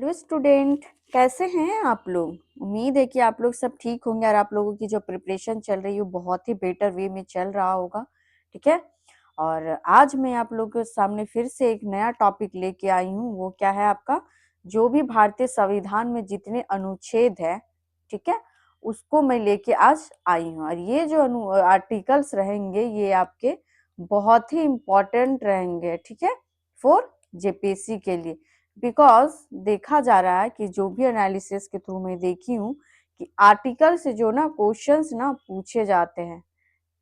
Hello student, कैसे हैं आप लोग। उम्मीद है कि आप लोग सब ठीक होंगे और आप लोगों की जो प्रिपरेशन चल रही है वो बहुत ही बेटर वे में चल रहा होगा। ठीक है। और आज मैं आप लोगों के सामने फिर से एक नया टॉपिक लेके आई हूँ। वो क्या है आपका, जो भी भारतीय संविधान में जितने अनुच्छेद है, ठीक है, उसको मैं लेके आज आई हूँ। और ये जो आर्टिकल्स रहेंगे ये आपके बहुत ही इम्पोर्टेंट रहेंगे, ठीक है, फॉर जेपीएससी के लिए। बिकॉज देखा जा रहा है कि जो भी एनालिसिस के थ्रू मैं देखी हूँ कि आर्टिकल से जो ना क्वेश्चंस ना पूछे जाते हैं,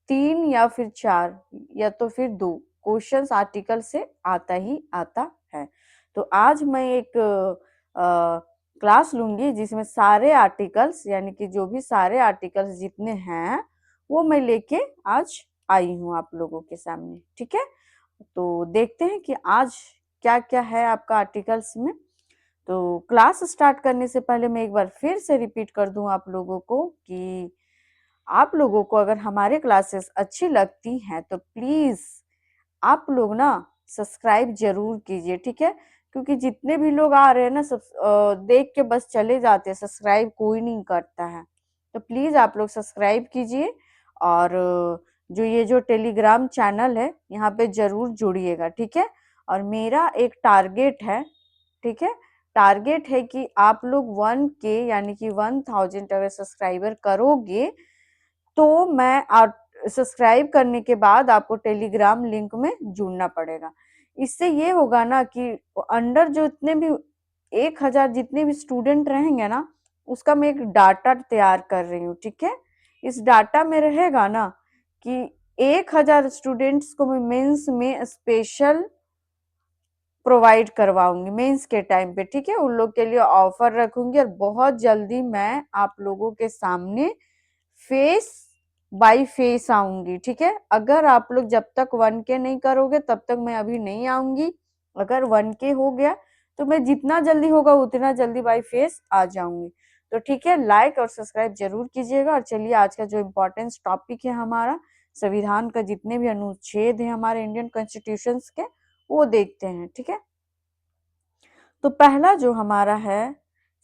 3 या फिर 4 या तो फिर 2 क्वेश्चंस आर्टिकल से आता ही आता है। तो आज मैं एक क्लास लूंगी जिसमें सारे आर्टिकल्स, यानी कि जो भी सारे आर्टिकल्स जितने हैं वो मैं लेके आज आई हूँ आप लोगों के सामने। ठीक है, तो देखते हैं कि आज क्या क्या है आपका आर्टिकल्स में। तो क्लास स्टार्ट करने से पहले मैं एक बार फिर से रिपीट कर दूं आप लोगों को कि आप लोगों को अगर हमारे क्लासेस अच्छी लगती हैं तो प्लीज आप लोग ना सब्सक्राइब जरूर कीजिए। ठीक है, क्योंकि जितने भी लोग आ रहे हैं ना सब देख के बस चले जाते हैं, सब्सक्राइब कोई नहीं करता है। तो प्लीज आप लोग सब्सक्राइब कीजिए और जो ये जो टेलीग्राम चैनल है यहाँ पे जरूर जुड़िएगा। ठीक है, और मेरा एक टारगेट है, ठीक है, टारगेट है कि आप लोग 1K यानी कि 1000 अगर सब्सक्राइबर करोगे तो मैं सब्सक्राइब करने के बाद आपको टेलीग्राम लिंक में जुड़ना पड़ेगा। इससे ये होगा ना कि अंडर जो इतने भी 1000 जितने भी स्टूडेंट रहेंगे ना, उसका मैं एक डाटा तैयार कर रही हूँ। ठीक है, इस डाटा में रहेगा ना कि 1000 स्टूडेंट्स को मैं मेंस में स्पेशल प्रोवाइड करवाऊंगी मेंस के टाइम पे। ठीक है, उन लोग के लिए ऑफर रखूंगी और बहुत जल्दी मैं आप लोगों के सामने फेस बाय फेस आऊंगी। ठीक है, अगर आप लोग जब तक 1K नहीं करोगे तब तक मैं अभी नहीं आऊंगी। अगर 1K हो गया तो मैं जितना जल्दी होगा उतना जल्दी बाय फेस आ जाऊंगी। तो ठीक है, लाइक और सब्सक्राइब जरूर कीजिएगा। और चलिए आज का जो इम्पोर्टेंस टॉपिक है हमारा, संविधान का जितने भी अनुच्छेद है हमारे इंडियन कॉन्स्टिट्यूशन के, वो देखते हैं। ठीक है, तो पहला जो हमारा है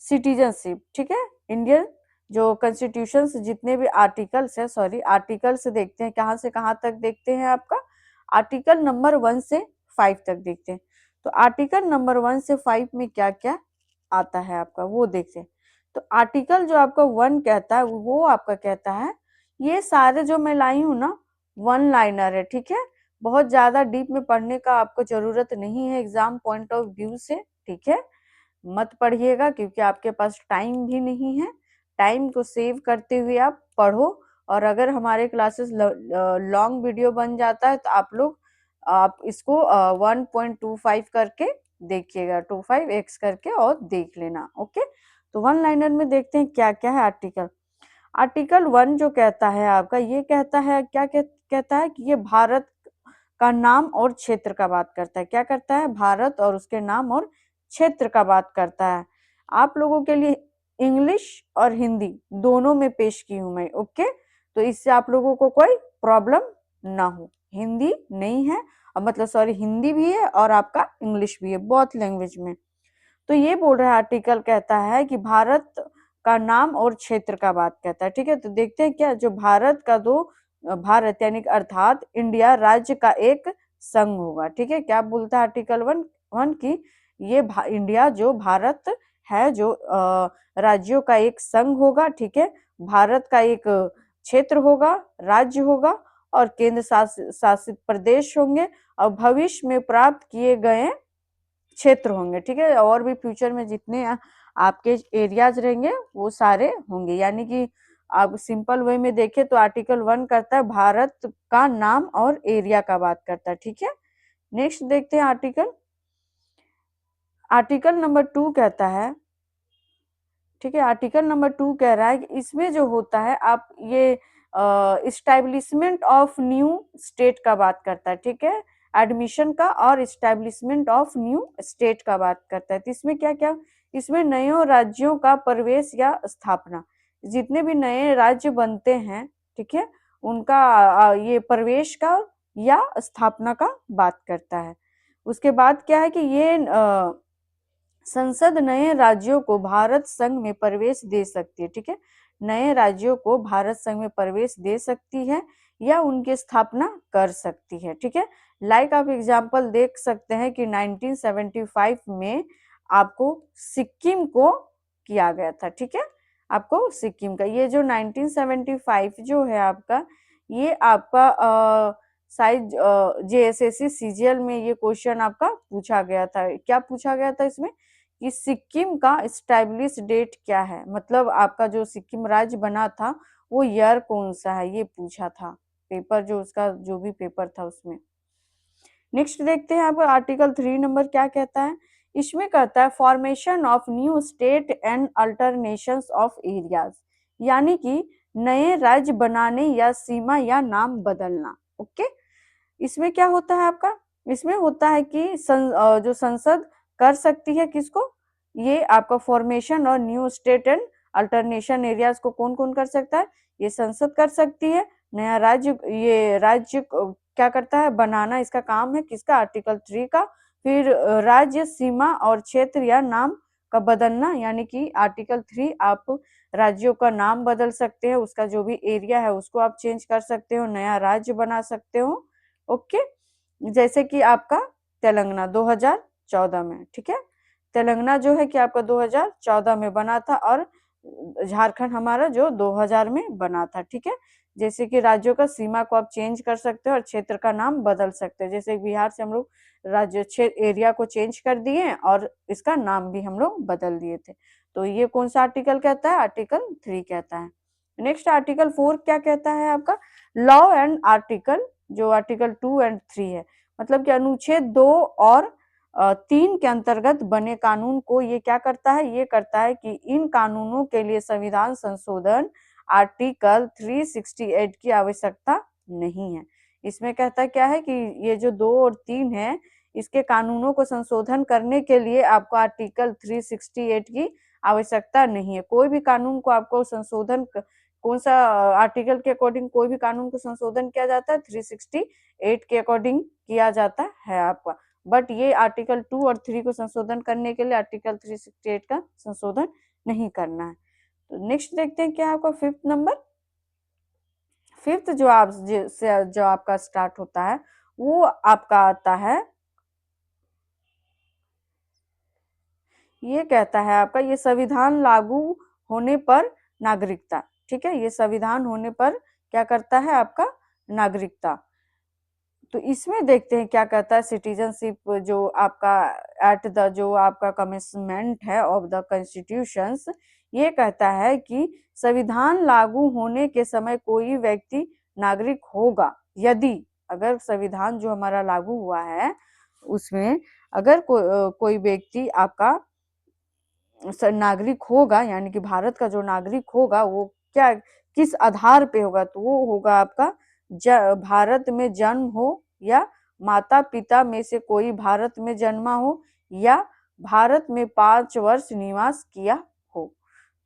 सिटीजनशिप। ठीक है, इंडियन जो कॉन्स्टिट्यूशन जितने भी आर्टिकल्स है, सॉरी आर्टिकल्स देखते हैं कहाँ से कहाँ तक देखते हैं आपका, आर्टिकल नंबर 1 से 5 तक देखते हैं। तो आर्टिकल नंबर 1 से 5 में क्या क्या आता है आपका वो देखते हैं। तो आर्टिकल जो आपका 1 कहता है वो आपका कहता है, ये सारे जो मैं लाई हूँ ना 1 लाइनर है। ठीक है, बहुत ज्यादा डीप में पढ़ने का आपको जरूरत नहीं है एग्जाम पॉइंट ऑफ व्यू से। ठीक है, मत पढ़िएगा क्योंकि आपके पास टाइम भी नहीं है। टाइम को सेव करते हुए आप पढ़ो। और अगर हमारे क्लासेस लॉन्ग वीडियो बन जाता है तो आप इसको 1.25 करके देखिएगा, 25x करके और देख लेना। ओके, तो 1 लाइनर में देखते हैं क्या क्या है आर्टिकल। आर्टिकल 1 जो कहता है आपका, ये कहता है क्या कहता है कि ये भारत का नाम और क्षेत्र का बात करता है। क्या करता है, भारत और उसके नाम और क्षेत्र का बात करता है। आप लोगों के लिए इंग्लिश और हिंदी दोनों में पेश की हूं मैं। ओके, तो इससे आप लोगों को कोई प्रॉब्लम ना हो। हिंदी नहीं है, मतलब सॉरी, हिंदी भी है और आपका इंग्लिश भी है, बोथ लैंग्वेज में। तो ये बोल रहा है आर्टिकल कहता है कि भारत का नाम और क्षेत्र का बात कहता है। ठीक है, तो देखते हैं क्या जो भारत का दो, भारत यानी अर्थात इंडिया राज्य का एक संघ होगा। ठीक है, क्या बोलता है आर्टिकल 1 की, ये इंडिया जो भारत है जो राज्यों का एक संघ होगा। ठीक है, भारत का एक क्षेत्र होगा, राज्य होगा और केंद्र शासित प्रदेश होंगे और भविष्य में प्राप्त किए गए क्षेत्र होंगे। ठीक है, और भी फ्यूचर में जितने आपके एरियाज रहेंगे वो सारे होंगे। यानी कि आप सिंपल वे में देखें तो आर्टिकल 1 करता है भारत का नाम और एरिया का बात करता है। ठीक है, नेक्स्ट देखते हैं आर्टिकल। आर्टिकल नंबर 2 कहता है, ठीक है, आर्टिकल नंबर 2 कह रहा है कि इसमें जो होता है आप ये इस्टेब्लिशमेंट ऑफ न्यू स्टेट का बात करता है। ठीक है, एडमिशन का और इस्टेब्लिशमेंट ऑफ न्यू स्टेट का बात करता है। तो इसमें क्या क्या, इसमें नए राज्यों का प्रवेश या स्थापना, जितने भी नए राज्य बनते हैं, ठीक है, उनका ये प्रवेश का या स्थापना का बात करता है। उसके बाद क्या है कि ये संसद नए राज्यों को भारत संघ में प्रवेश दे सकती है, ठीक है, नए राज्यों को भारत संघ में प्रवेश दे सकती है या उनकी स्थापना कर सकती है, ठीक है। लाइक आप एग्जांपल देख सकते हैं कि 1975 में आपको सिक्किम को किया गया था, ठीक है, आपको सिक्किम का ये जो 1975 जो है आपका, ये आपका शायद जेएसएससी सीजीएल में ये क्वेश्चन आपका पूछा गया था। क्या पूछा गया था इसमें कि सिक्किम का स्टैब्लिश डेट क्या है, मतलब आपका जो सिक्किम राज्य बना था वो ईयर कौन सा है, ये पूछा था पेपर, जो उसका जो भी पेपर था उसमें। नेक्स्ट देखते हैं आपको आर्टिकल 3 नंबर क्या कहता है। इसमें कहता है formation of new state and अल्टरनेशंस of areas, यानी कि नए राज्य बनाने या सीमा या नाम बदलना। ओके, इसमें क्या होता है आपका, इसमें होता है कि जो संसद कर सकती है किसको, ये आपका फॉर्मेशन और new state and alternation areas को कौन कौन कर सकता है, ये संसद कर सकती है। नया राज्य, ये राज्य क्या करता है, बनाना इसका काम है किसका, आर्टिकल 3 का। फिर राज्य सीमा और क्षेत्र या नाम का बदलना, यानी कि आर्टिकल 3 आप राज्यों का नाम बदल सकते हैं, उसका जो भी एरिया है उसको आप चेंज कर सकते हो, नया राज्य बना सकते हो। ओके, जैसे कि आपका तेलंगाना 2014 में, ठीक है, तेलंगाना जो है कि आपका 2014 में बना था और झारखंड हमारा जो 2000 में बना था, ठीक है। जैसे कि राज्यों का सीमा को आप चेंज कर सकते हो और क्षेत्र का नाम बदल सकते हो, जैसे बिहार से हम लोग राज्य क्षेत्र एरिया को चेंज कर दिए और इसका नाम भी हम लोग बदल दिए थे। तो ये कौन सा आर्टिकल कहता है, आर्टिकल 3 कहता है। नेक्स्ट आर्टिकल 4 क्या कहता है आपका, लॉ एंड आर्टिकल, जो आर्टिकल 2 एंड 3 है, मतलब कि अनुच्छेद 2 और 3 के अंतर्गत बने कानून को ये क्या करता है, ये करता है कि इन कानूनों के लिए संविधान संशोधन आर्टिकल 368 की आवश्यकता नहीं है। इसमें कहता क्या है कि ये जो 2 और 3 है, इसके कानूनों को संशोधन करने के लिए आपको आर्टिकल 368 की आवश्यकता नहीं है। कोई भी कानून को आपको संशोधन, कौन सा आर्टिकल के अकॉर्डिंग कोई भी कानून को संशोधन किया जाता है, 368 के अकॉर्डिंग किया जाता है आपका। बट ये आर्टिकल 2 और 3 को संशोधन करने के लिए आर्टिकल 368 का संशोधन नहीं करना है। तो नेक्स्ट देखते हैं क्या आपका फिफ्थ नंबर। फिफ्थ जो आपका स्टार्ट होता है वो आपका आता है, ये कहता है आपका, ये संविधान लागू होने पर नागरिकता, ठीक है, ये संविधान होने पर क्या करता है आपका, नागरिकता। तो इसमें देखते हैं क्या कहता है, सिटीजनशिप जो आपका एट द जो आपका कमेंसमेंट है ऑफ द कॉन्स्टिट्यूशंस, ये कहता है कि संविधान लागू होने के समय कोई व्यक्ति नागरिक होगा यदि, अगर संविधान जो हमारा लागू हुआ है उसमें अगर कोई व्यक्ति आपका नागरिक होगा, यानी कि भारत का जो नागरिक होगा वो क्या, किस आधार पे होगा, तो वो होगा आपका भारत में जन्म हो या माता पिता में से कोई भारत में जन्मा हो या भारत में 5 वर्ष निवास किया हो,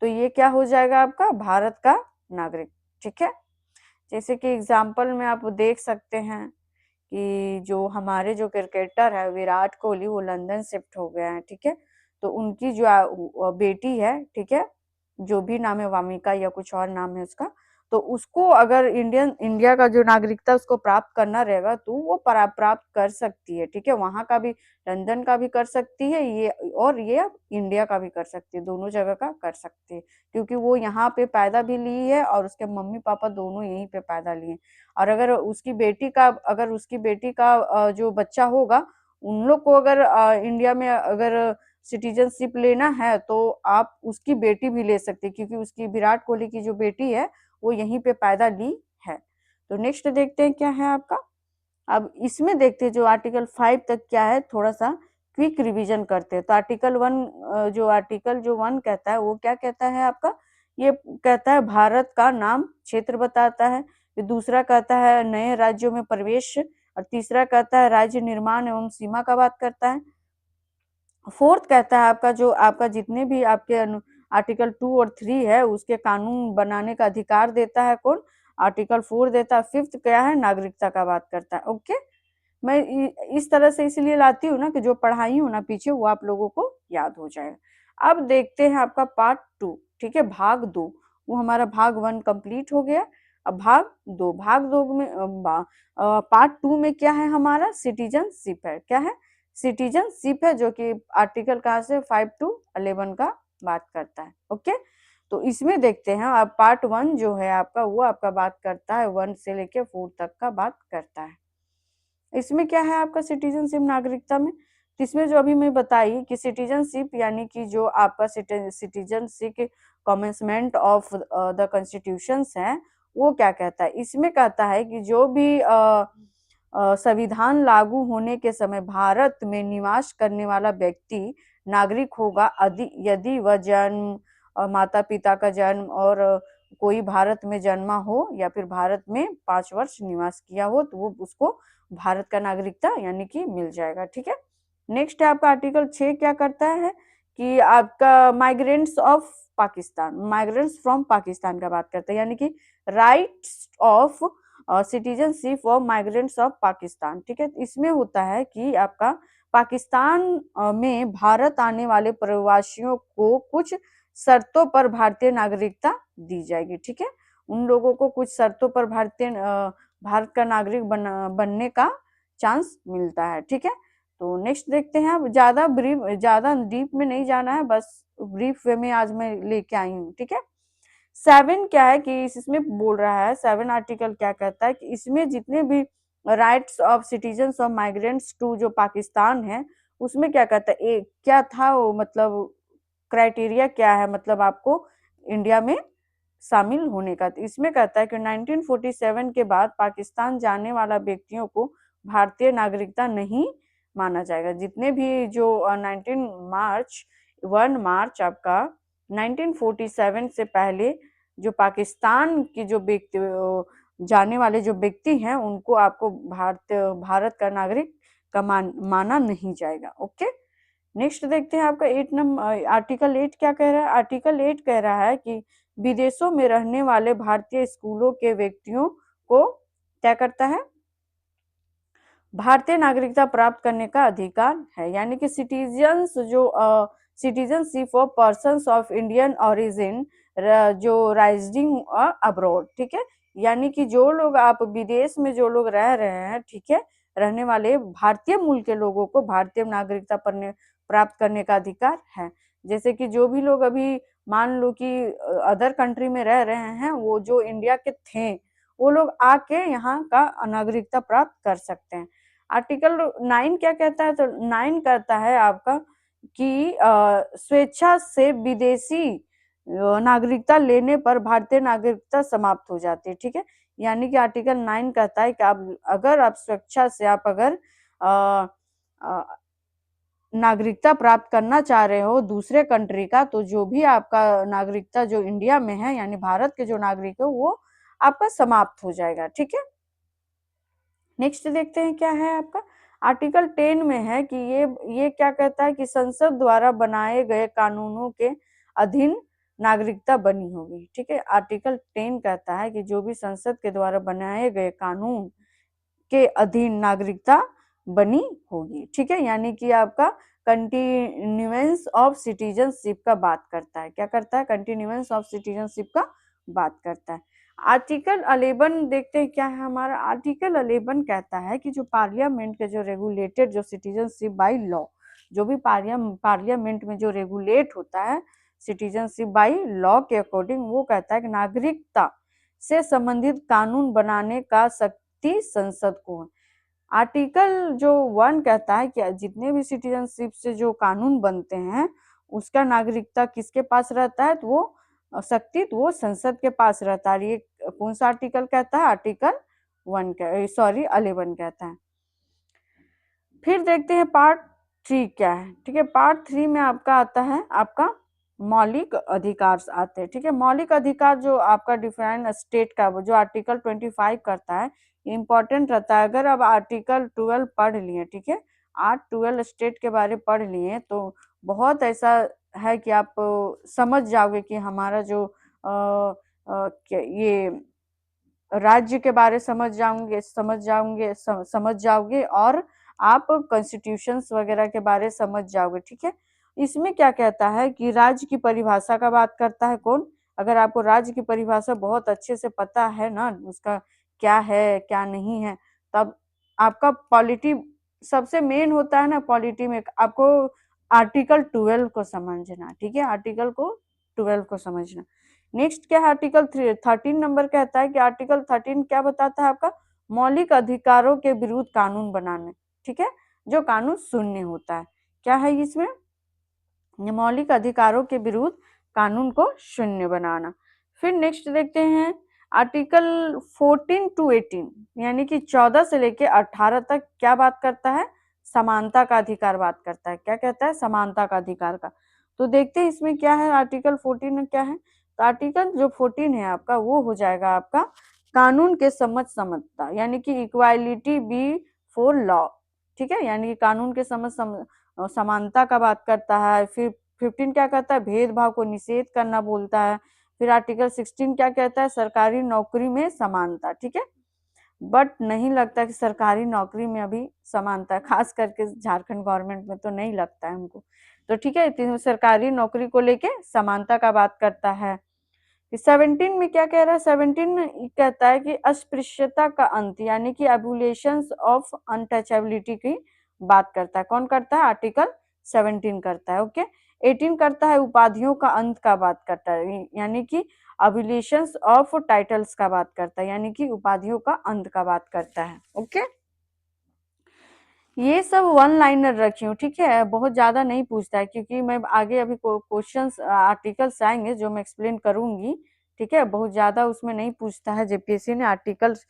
तो ये क्या हो जाएगा आपका, भारत का नागरिक, ठीक है। जैसे कि एग्जाम्पल में आप देख सकते हैं कि जो हमारे जो क्रिकेटर है विराट कोहली, वो लंदन शिफ्ट हो गए हैं, ठीक है। तो उनकी जो बेटी है, ठीक है, जो भी नाम है, वामिका या कुछ और नाम है उसका, तो उसको अगर इंडिया का जो नागरिकता उसको प्राप्त करना रहेगा तो वो प्राप्त कर सकती है, ठीक है, वहां का भी, लंदन का भी कर सकती है ये, और ये इंडिया का भी कर सकती है, दोनों जगह का कर सकती है, क्योंकि वो यहाँ पे पैदा भी ली है और उसके मम्मी पापा दोनों यहीं पे पैदा लिए। और अगर उसकी बेटी का जो बच्चा होगा, उन लोग को अगर इंडिया में अगर सिटीजनशिप लेना है तो आप उसकी बेटी भी ले सकते हैं, क्योंकि उसकी विराट कोहली की जो बेटी है वो यहीं पे पैदा ली है। तो नेक्स्ट देखते हैं क्या है आपका। अब इसमें देखते हैं जो आर्टिकल 5 तक क्या है, थोड़ा सा क्विक रिवीजन करते हैं। तो आर्टिकल 1 कहता है वो क्या कहता है आपका, ये कहता है भारत का नाम क्षेत्र बताता है। फिर दूसरा कहता है नए राज्यों में प्रवेश, और तीसरा कहता है राज्य निर्माण एवं सीमा का बात करता है। फोर्थ कहता है आपका, जो आपका जितने भी आपके आर्टिकल 2 और 3 है उसके कानून बनाने का अधिकार देता है कौन, आर्टिकल 4 देता है। फिफ्थ क्या है, नागरिकता का बात करता है। ओके, मैं इस तरह से इसलिए लाती हूँ ना कि जो पढ़ाई हूँ ना पीछे वो आप लोगों को याद हो जाएगा। अब देखते हैं आपका पार्ट 2, ठीक है, भाग 2। वो हमारा भाग 1 कंप्लीट हो गया। अब भाग 2 में पार्ट 2 में क्या है, हमारा सिटीजनशिप है। क्या है? सिटीजनशिप है, जो कि आर्टिकल कहाँ से 5 to 11 का बात करता है। ओके, तो इसमें देखते हैं। अब पार्ट 1 जो है आपका, वो आपका बात करता है 1 से लेके 4 तक का बात करता है। इसमें क्या है आपका सिटीजनशिप, नागरिकता में? तो इसमें जो अभी मैं बताई कि सिटीजनशिप यानी कि जो आपका citizenship commencement of the constitutions है, वो क्या कहता है? इसमें कहता है कि जो भी संविधान लागू होने के समय भारत में निवास करने वाला व्यक्ति नागरिक होगा यदि वह जन्म, माता पिता का जन्म और कोई भारत में जन्मा हो या फिर भारत में 5 वर्ष निवास किया हो, तो वो उसको भारत का नागरिकता यानी कि मिल जाएगा। ठीक है, नेक्स्ट है आपका आर्टिकल 6 क्या करता है कि आपका migrants of Pakistan, migrants from Pakistan का बात करता है, यानी कि rights of citizenship of migrants of Pakistan. ठीक है, इसमें होता है कि आपका पाकिस्तान में भारत आने वाले प्रवासियों को कुछ शर्तों पर भारतीय नागरिकता दी जाएगी। ठीक है, उन लोगों को कुछ शर्तों पर भारत का नागरिक बनने का चांस मिलता है। ठीक है, तो नेक्स्ट देखते हैं। अब ज्यादा डीप में नहीं जाना है, बस ब्रीफ वे में आज मैं लेके आई हूँ। ठीक है, 7 क्या है कि इसमें बोल रहा है, 7 आर्टिकल क्या कहता है कि इसमें जितने भी rights of citizens of migrants to जो पाकिस्तान है, उसमें क्या कहता है, एक क्या था वो, मतलब क्राइटेरिया क्या है, मतलब आपको इंडिया में शामिल होने का। तो इसमें कहता है कि 1947 के बाद पाकिस्तान जाने वाला व्यक्तियों को भारतीय नागरिकता नहीं माना जाएगा। जितने भी जो 1 मार्च आपका 1947 से पहले जो पाकिस्तान की जो व्यक्ति जाने वाले जो व्यक्ति हैं, उनको आपको भारत का नागरिक का माना नहीं जाएगा। ओके, नेक्स्ट देखते हैं आपका 8 नंबर आर्टिकल 8 क्या कह रहा है। आर्टिकल 8 कह रहा है कि विदेशों में रहने वाले भारतीय स्कूलों के व्यक्तियों को क्या करता है, भारतीय नागरिकता प्राप्त करने का अधिकार है। यानी कि citizenship of persons of Indian origin जो राइजिंग अब्रॉड। ठीक है, यानी कि जो लोग आप विदेश में जो लोग रह रहे हैं, ठीक है, रहने वाले भारतीय मूल के लोगों को भारतीय नागरिकता प्राप्त करने का अधिकार है। जैसे कि जो भी लोग अभी मान लो कि अदर कंट्री में रह रहे हैं, वो जो इंडिया के थे, वो लोग आके यहाँ का नागरिकता प्राप्त कर सकते हैं। आर्टिकल 9 क्या कहता है, तो 9 कहता है आपका कि स्वेच्छा से विदेशी नागरिकता लेने पर भारतीय नागरिकता समाप्त हो जाती है। ठीक है, यानी कि आर्टिकल 9 कहता है कि आप स्वेच्छा से अगर नागरिकता प्राप्त करना चाह रहे हो दूसरे कंट्री का, तो जो भी आपका नागरिकता जो इंडिया में है यानी भारत के जो नागरिक है, वो आपका समाप्त हो जाएगा। ठीक है, नेक्स्ट देखते हैं क्या है आपका आर्टिकल 10 में है कि ये क्या कहता है कि संसद द्वारा बनाए गए कानूनों के अधीन नागरिकता बनी होगी। ठीक है, आर्टिकल 10 कहता है कि जो भी संसद के द्वारा बनाए गए कानून के अधीन नागरिकता बनी होगी। ठीक है, यानी कि आपका कंटिन्यूएंस ऑफ सिटीजनशिप का बात करता है। क्या करता है? कंटिन्यूएंस ऑफ सिटीजनशिप का बात करता है। आर्टिकल 11 देखते हैं क्या है हमारा। आर्टिकल 11 कहता है कि जो पार्लियामेंट के जो रेगुलेटेड जो सिटीजनशिप बाय लॉ, जो भी पार्लियामेंट में जो रेगुलेट होता है सिटीजनशिप बाय लॉ के अकॉर्डिंग, वो कहता है कि नागरिकता से संबंधित कानून बनाने का शक्ति संसद को है। आर्टिकल जो 1 कहता है कि जितने भी सिटीजनशिप से जो कानून बनते हैं, उसका नागरिकता किसके पास रहता है, तो वो शक्ति तो वो संसद के पास रहता है। ये कौन सा आर्टिकल कहता है? आर्टिकल 11 कहता है। फिर देखते हैं पार्ट 3 क्या है। ठीक है, पार्ट 3 में आपका आता है आपका मौलिक अधिकार आते हैं। ठीक है, मौलिक अधिकार जो आपका डिफाइन स्टेट का जो आर्टिकल 25 करता है, इंपॉर्टेंट रहता है। अगर आप आर्टिकल 12 पढ़ लिए, ठीक है, 8-12 स्टेट के बारे पढ़ लिए, तो बहुत ऐसा है कि आप समझ जाओगे कि हमारा जो ये राज्य के बारे समझ जाओगे और आप कॉन्स्टिट्यूशंस वगैरह के बारे समझ जाओगे, ठीक है। इसमें क्या कहता है कि राज्य की परिभाषा का बात करता है कौन, अगर आपको राज्य की परिभाषा बहुत अच्छे से पता है ना, उसका क्या है क्या नहीं है, तब आपका पॉलिटी सबसे मेन होता है ना, पॉलिटी में आपको आर्टिकल 12 को समझना, ठीक है, आर्टिकल को 12 को समझना। नेक्स्ट क्या है, आर्टिकल 13 नंबर कहता है कि आर्टिकल 13 क्या बताता है आपका, मौलिक अधिकारों के विरुद्ध कानून बनाने, ठीक है, जो कानून शून्य होता है, क्या है इसमें, मौलिक अधिकारों के विरुद्ध कानून को शून्य बनाना। फिर नेक्स्ट देखते हैं आर्टिकल 14 टू 18, यानी कि 14 से लेके 18 तक क्या बात करता है, समानता का अधिकार बात करता है, क्या कहता है, समानता का अधिकार का। तो देखते हैं इसमें क्या है, आर्टिकल 14 में क्या है, तो आर्टिकल जो 14 है आपका वो हो जाएगा आपका कानून के समता, यानी कि इक्वालिटी बिफोर लॉ, ठीक है, यानी कि कानून के समानता का बात करता है। फिर 15 क्या कहता है, भेदभाव को निषेध करना बोलता है। फिर आर्टिकल 16 क्या कहता है, सरकारी नौकरी में समानता, ठीक है, बट नहीं लगता कि सरकारी नौकरी में अभी समानता है, खास करके झारखंड गवर्नमेंट में तो नहीं लगता है हमको, तो ठीक है, सरकारी नौकरी को लेके समानता का बात करता है। 17 में क्या कह रहा है, 17 में कहता है कि अस्पृश्यता का अंत, यानी कि एबुलेशंस ऑफ अनटचेबिलिटी की बात करता है, कौन करता है, आर्टिकल 17 करता है, ओके। 18 करता है उपाधियों का अंत का बात करता है, यानी कि अबुलेशंस ऑफ टाइटल्स का बात करता है, यानी कि उपाधियों का अंत का बात करता है, ओके। ये सब वन लाइनर रखी हूँ, ठीक है, बहुत ज्यादा नहीं पूछता है, क्योंकि मैं आगे अभी क्वेश्चंस आर्टिकल्स आएंगे जो मैं एक्सप्लेन करूंगी, ठीक है, बहुत ज्यादा उसमें नहीं पूछता है, जेपीएससी ने आर्टिकल्स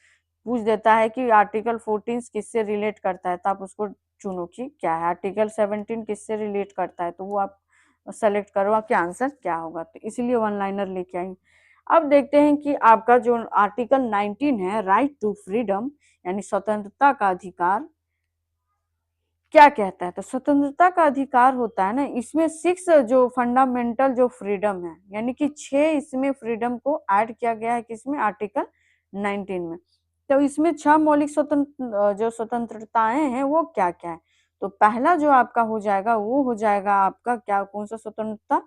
पूछ देता है कि आर्टिकल 14 किससे रिलेट करता है, तो आप उसको चुनो कि क्या है, आर्टिकल 17 किससे रिलेट करता है, तो वो आप सेलेक्ट करो आपके आंसर क्या होगा, तो इसीलिए वन लाइनर लेके आई। अब देखते हैं कि आपका जो आर्टिकल 19 है, राइट टू फ्रीडम, यानी स्वतंत्रता का अधिकार, क्या कहता है, तो स्वतंत्रता का अधिकार होता है ना, इसमें 6 जो फंडामेंटल जो फ्रीडम है, यानी कि 6 इसमें फ्रीडम को ऐड किया गया है, किसमें, आर्टिकल 19 में। तो इसमें 6 मौलिक स्वतंत्र जो स्वतंत्रताएं हैं वो क्या क्या है, तो पहला जो आपका हो जाएगा वो हो जाएगा आपका क्या, कौन सा स्वतंत्रता,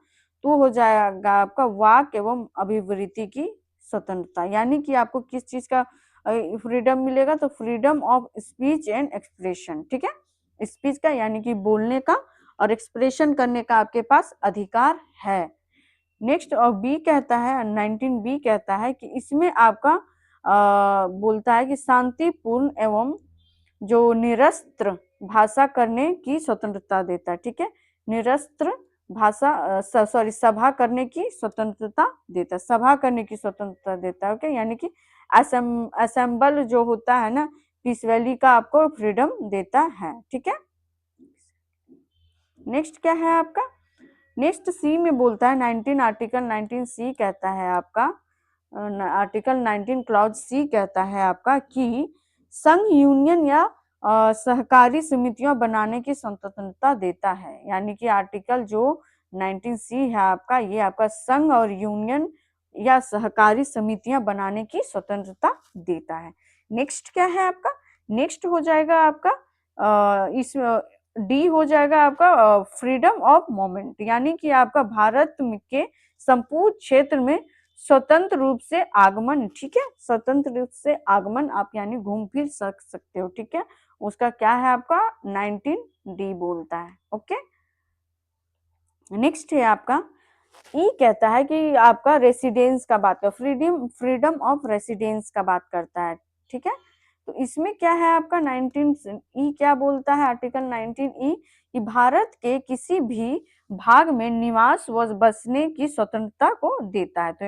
तो हो जाएगा आपका वाक एवं अभिव्यक्ति की स्वतंत्रता, यानी कि आपको किस चीज का फ्रीडम मिलेगा, तो freedom of speech and expression, ठीक है, स्पीच का यानी कि बोलने का और एक्सप्रेशन करने का आपके पास अधिकार है। नेक्स्ट और बी कहता है, 19 बी कहता है कि इसमें आपका बोलता है कि शांतिपूर्ण एवं जो निरस्त्र भाषा करने की स्वतंत्रता देता है, ठीक है, निरस्त्र भाषा सॉरी सभा करने की स्वतंत्रता देता है, सभा करने की स्वतंत्रता देता है, ओके, यानी कि असेंबल जो होता है ना, पीस वैली का आपको फ्रीडम देता है, ठीक है। नेक्स्ट क्या है आपका, नेक्स्ट सी में बोलता है 19 आर्टिकल 19 सी कहता है आपका, आर्टिकल 19 क्लॉज सी कहता है आपका कि संघ यूनियन या सहकारी समितियां बनाने की स्वतंत्रता देता है, यानी कि आर्टिकल जो 19 सी है आपका, ये आपका संघ और यूनियन या सहकारी समितियां बनाने की स्वतंत्रता देता है। नेक्स्ट क्या है आपका, नेक्स्ट हो जाएगा आपका इस डी हो जाएगा आपका फ्रीडम ऑफ मूवमेंट, यानी कि आपका भारत के संपूर्ण क्षेत्र में स्वतंत्र रूप से आगमन, ठीक है, स्वतंत्र रूप से आगमन, आप यानी घूम फिर सकते हो, ठीक है, उसका क्या है आपका 19 डी बोलता है, ओके। नेक्स्ट है आपका ई कहता है कि आपका रेसिडेंस का बात कर, फ्रीडम ऑफ रेसिडेंस का बात करता है, ठीक है, तो इसमें क्या है आपका 19 ई क्या बोलता है, आर्टिकल 19 ई कि भारत के किसी भी भाग में निवास व बसने की स्वतंत्रता को देता है, तो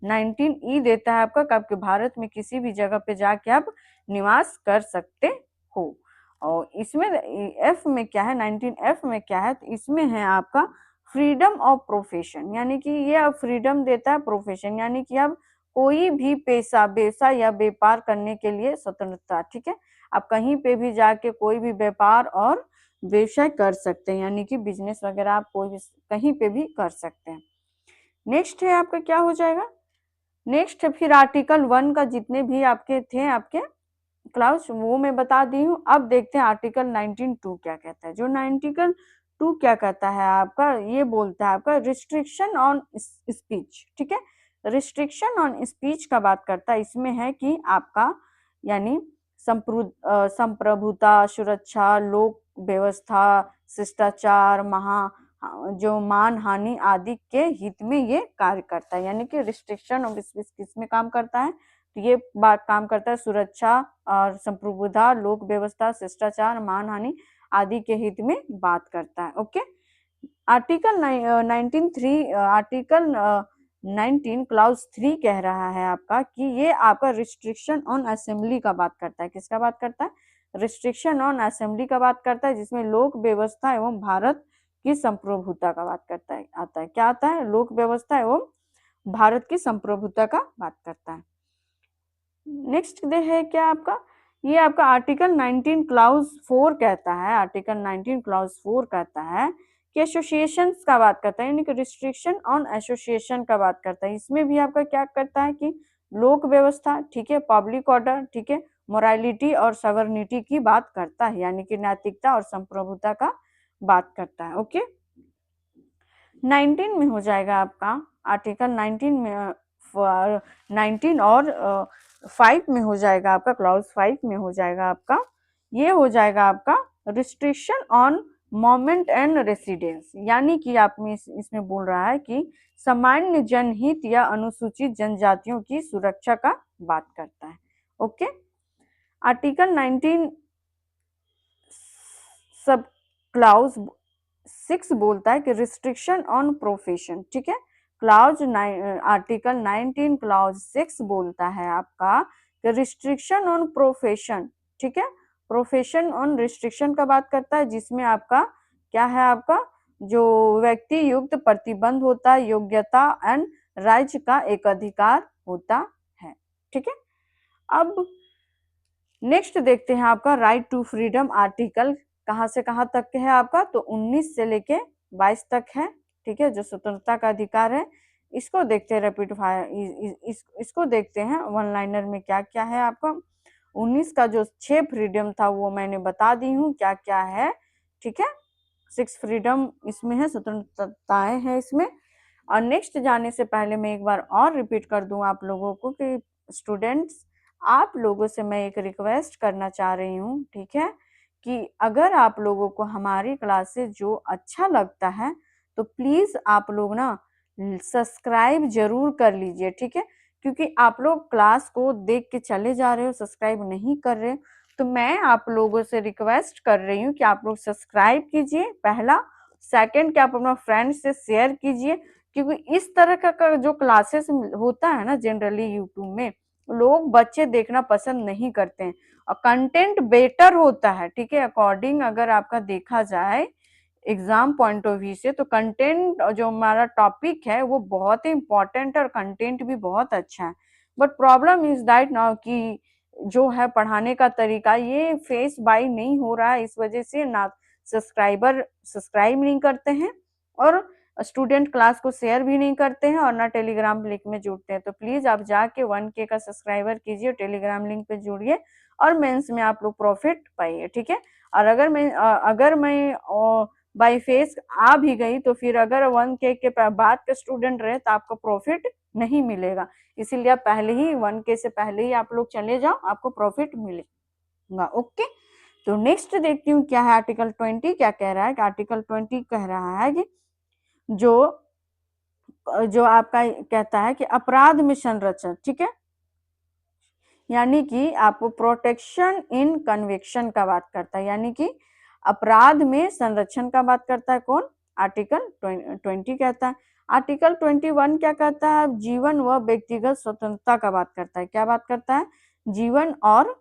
19 ई देता है आपका कब, भारत में किसी भी जगह पे जाके आप निवास कर सकते हो। और इसमें एफ में क्या है, 19 एफ में क्या है, तो इसमें है आपका फ्रीडम ऑफ प्रोफेशन, यानी कि ये अब फ्रीडम देता है प्रोफेशन, यानी कि अब कोई भी पेशा व्यवसाय या व्यापार करने के लिए स्वतंत्रता, ठीक है, आप कहीं पे भी जाके कोई भी व्यापार और व्यवसाय कर सकते हैं, यानी कि बिजनेस वगैरह आप कोई भी कहीं पे भी कर सकते हैं। नेक्स्ट है आपका क्या हो जाएगा, नेक्स्ट फिर आर्टिकल 1 का जितने भी आपके थे आपके क्लाउस वो मैं बता दी हूँ। अब देखते हैं आर्टिकल 19(2) क्या कहता है। जो आर्टिकल 2 क्या कहता है आपका, ये बोलता है आपका रिस्ट्रिक्शन ऑन स्पीच, ठीक है। रिस्ट्रिक्शन ऑन स्पीच का बात करता है, इसमें है कि आपका यानी संप्रभुता, सुरक्षा, लोक व्यवस्था, शिष्टाचार, जो मान हानि आदि के हित में ये कार्य करता है। यानी कि रिस्ट्रिक्शन ऑफ स्पीच किस में काम करता है, तो ये बात काम करता है सुरक्षा और संप्रभुता, लोक व्यवस्था, शिष्टाचार, मानहानि आदि के हित में बात करता है। ओके। आर्टिकल 19 क्लाउज 3 कह रहा है आपका कि ये आपका रिस्ट्रिक्शन ऑन असेंबली का बात करता है। किसका बात करता है? रिस्ट्रिक्शन ऑन असेंबली का बात करता है, जिसमें लोक व्यवस्था एवं भारत की संप्रभुता का बात करता है। आता है क्या आता है? लोक व्यवस्था एवं भारत की संप्रभुता का बात करता है। नेक्स्ट दे है क्या आपका, ये आपका आर्टिकल 19 क्लाउज 4 कहता है। आर्टिकल 19 क्लाउज 4 कहता है कि एसोसिएशन का बात करता है, यानी कि रिस्ट्रिक्शन ऑन एसोसिएशन का बात करता है। इसमें भी आपका क्या करता है कि लोक व्यवस्था, ठीक है, पब्लिक ऑर्डर, ठीक है, मोरालिटी और सवर्निटी की बात करता है, यानी कि नैतिकता और संप्रभुता का बात करता है। ओके। 19 में हो जाएगा आपका आर्टिकल 19 में 19 और 5 में हो जाएगा आपका, क्लाउज 5 में हो जाएगा आपका, ये हो जाएगा आपका restriction on moment and residence. यानी कि आप में इसमें बोल रहा है कि सामान्य जनहित या अनुसूचित जनजातियों की सुरक्षा का बात करता है। ओके। आर्टिकल 19 सब क्लाउज 6 बोलता है कि रिस्ट्रिक्शन ऑन प्रोफेशन, ठीक है। आर्टिकल 19 क्लाउज 6 बोलता है आपका कि रिस्ट्रिक्शन ऑन प्रोफेशन, ठीक है, प्रोफेशन ऑन रिस्ट्रिक्शन का बात करता है, जिसमें आपका क्या है, आपका जो व्यक्ति युक्त प्रतिबंध होता है, योग्यता एंड राज्य का एक अधिकार होता है, ठीक है। अब नेक्स्ट देखते हैं आपका राइट टू फ्रीडम। आर्टिकल कहां से कहां तक है आपका, तो 19 से लेके 22 तक है, ठीक है, जो स्वतंत्रता का अधिकार है। इसको देखते हैं रैपिड फायर, इसको देखते हैं वन लाइनर में क्या क्या है आपका। 19 का जो 6 फ्रीडम था वो मैंने बता दी हूँ क्या क्या है, ठीक है। 6 फ्रीडम इसमें है, स्वतंत्रताएं हैं इसमें। और नेक्स्ट जाने से पहले मैं एक बार और रिपीट कर दूं आप लोगों को कि स्टूडेंट्स, आप लोगों से मैं एक रिक्वेस्ट करना चाह रही हूँ, ठीक है, कि अगर आप लोगों को हमारी क्लासेस जो अच्छा लगता है तो प्लीज आप लोग ना सब्सक्राइब जरूर कर लीजिए, ठीक है। क्योंकि आप लोग क्लास को देख के चले जा रहे हो, सब्सक्राइब नहीं कर रहे, तो मैं आप लोगों से रिक्वेस्ट कर रही हूँ कि आप लोग सब्सक्राइब कीजिए, पहला। सेकंड, कि आप अपना फ्रेंड से शेयर कीजिए, क्योंकि इस तरह का जो क्लासेस होता है ना जनरली यूट्यूब में, लोग बच्चे देखना पसंद नहीं करते हैं और कंटेंट बेटर होता है, ठीक है। अकॉर्डिंग अगर आपका देखा जाए एग्जाम पॉइंट ऑफ व्यू से, तो कंटेंट जो हमारा टॉपिक है वो बहुत ही इंपॉर्टेंट और कंटेंट भी बहुत अच्छा है। But problem is that now कि जो है पढ़ाने का तरीका ये फेस बाय नहीं हो रहा है, इस वजह से ना सब्सक्राइब नहीं करते हैं और स्टूडेंट क्लास को शेयर भी नहीं करते हैं और ना टेलीग्राम लिंक में जुड़ते हैं। तो प्लीज आप जाके 1K का सब्सक्राइबर कीजिए, टेलीग्राम लिंक पे जुड़िए और मेंस में आप लोग प्रॉफिट पाइए, ठीक है। और अगर मैं बाई फेस आ भी गई तो फिर अगर 1K के बाद के स्टूडेंट रहे तो आपको प्रॉफिट नहीं मिलेगा, इसीलिए आप पहले ही 1K से पहले ही आप लोग चले जाओ, आपको प्रॉफिट मिलेगा। ओके। तो नेक्स्ट देखती हूँ क्या है, आर्टिकल 20 क्या कह रहा है। कि आर्टिकल 20 कह रहा है कि जो जो आपका कहता है कि अपराध में संरक्षण, ठीक है, यानी कि आपको प्रोटेक्शन इन कन्विक्शन का बात करता है, यानी कि अपराध में संरक्षण का बात करता है कौन, आर्टिकल 20 कहता है। आर्टिकल 21 क्या कहता है, जीवन व व्यक्तिगत स्वतंत्रता का बात करता है। क्या बात करता है, जीवन और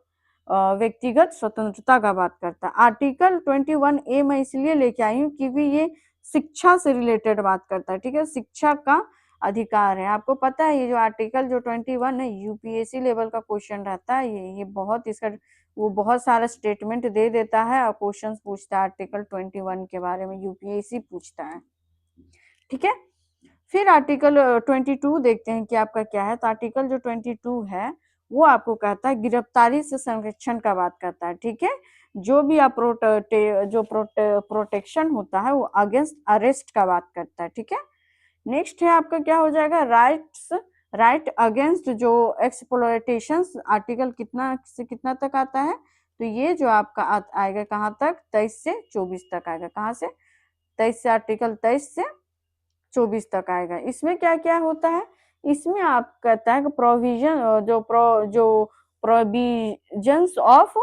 व्यक्तिगत स्वतंत्रता का बात करता है। आर्टिकल 21A मैं इसलिए लेके आई हूँ क्योंकि ये शिक्षा से रिलेटेड बात करता है, ठीक है, शिक्षा का अधिकार है। आपको पता है ये जो आर्टिकल जो 21 है यूपीएससी लेवल का क्वेश्चन रहता है, ये बहुत इसका वो बहुत सारा स्टेटमेंट दे देता है और क्वेश्चन पूछता है आर्टिकल 21 के बारे में, यूपीएससी पूछता है, ठीक है। फिर आर्टिकल 22 देखते हैं कि आपका क्या है। तो आर्टिकल जो 22 है वो आपको कहता है गिरफ्तारी से संरक्षण का बात करता है, ठीक है। जो भी आप प्रोटेक्शन होता है वो अगेंस्ट अरेस्ट का बात करता है, ठीक है। नेक्स्ट है आपका क्या हो जाएगा, राइट अगेंस्ट जो एक्सप्लॉयटेशन, आर्टिकल कितना से कितना तक आता है। तो ये जो आपका आएगा कहाँ तक, 23 से 24 तक आएगा। कहाँ से, 23 से, आर्टिकल 23 से 24 तक आएगा। इसमें क्या क्या होता है, इसमें आप कहता है कि जो प्रोविजंस ऑफ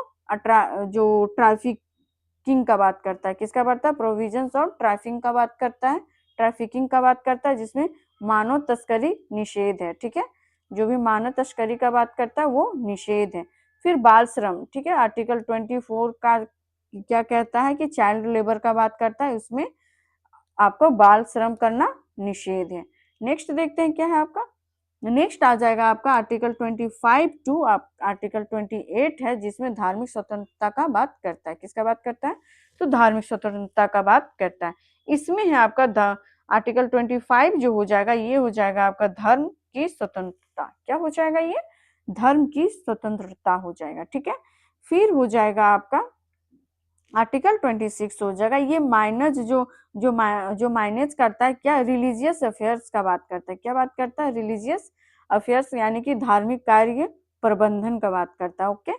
जो ट्रैफिकिंग का बात करता है, किसका बात करता है, प्रोविजंस ऑफ ट्रैफिकिंग का बात करता है, ट्रैफिकिंग का बात करता है, जिसमें मानव तस्करी निषेध है, ठीक है। जो भी मानव तस्करी का बात करता है वो निषेध है। फिर बाल श्रम, ठीक है, आर्टिकल 24 का क्या कहता है कि चाइल्ड लेबर का बात करता है, उसमें आपको बाल श्रम करना निषेध है। नेक्स्ट देखते हैं क्या है आपका, नेक्स्ट आ जाएगा आपका आर्टिकल 25 टू आर्टिकल 28 है, जिसमें धार्मिक स्वतंत्रता का बात करता है। किसका बात करता है, तो धार्मिक स्वतंत्रता का बात करता है। इसमें है आपका आर्टिकल 25 जो हो जाएगा, ये हो जाएगा आपका धर्म की स्वतंत्रता। क्या हो जाएगा, ये धर्म की स्वतंत्रता हो जाएगा, ठीक है। फिर हो जाएगा आपका आर्टिकल 26 हो जाएगा, ये माइनस जो माइनस करता है क्या, रिलीजियस अफेयर्स का बात करता है। क्या बात करता है, रिलीजियस अफेयर्स, यानी कि धार्मिक कार्य प्रबंधन का बात करता है, ओके।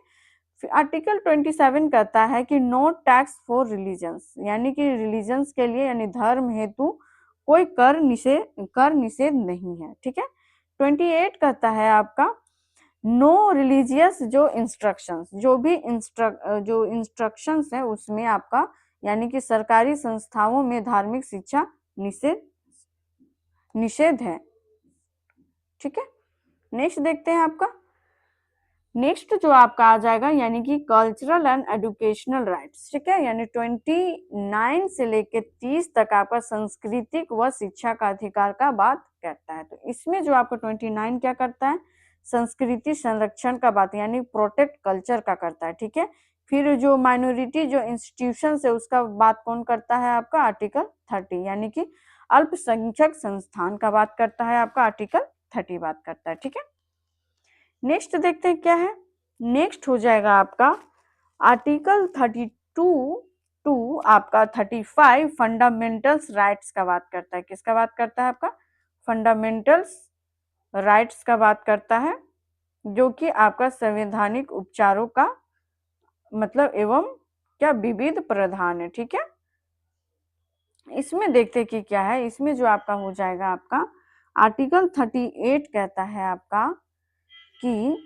आर्टिकल 27 कहता है कि नो टैक्स फॉर रिलीजन्स, यानी कि रिलीजन्स के लिए यानी धर्म हेतु कोई कर निषेध नहीं है, ठीक है। 28 कहता है आपका नो रिलीजियस जो इंस्ट्रक्शंस, जो इंस्ट्रक्शंस है उसमें आपका, यानी कि सरकारी संस्थाओं में धार्मिक शिक्षा निषेध निषेध है, ठीक है। नेक्स्ट देखते हैं आपका, नेक्स्ट जो आपका आ जाएगा यानी कि कल्चरल एंड एजुकेशनल राइट्स, ठीक है, यानी 29 से लेके 30 तक आपका सांस्कृतिक व शिक्षा का अधिकार का बात करता है। तो इसमें जो आपका 29 क्या करता है, संस्कृति संरक्षण का बात, यानी प्रोटेक्ट कल्चर का करता है, ठीक है। फिर जो माइनॉरिटी जो इंस्टीट्यूशन है उसका बात कौन करता है, आपका आर्टिकल 30, यानी कि अल्पसंख्यक संस्थान का बात करता है, आपका आर्टिकल 30 बात करता है, ठीक है। नेक्स्ट देखते हैं क्या है, नेक्स्ट हो जाएगा आपका आर्टिकल 32 टू आपका 35 फंडामेंटल्स राइट्स का बात करता है। किसका बात करता है, आपका फंडामेंटल्स राइट्स का बात करता है, जो कि आपका संवैधानिक उपचारों का मतलब एवं क्या विविध प्रावधान है, ठीक है। इसमें देखते हैं कि क्या है, इसमें जो आपका हो जाएगा आपका आर्टिकल 38 कहता है आपका कि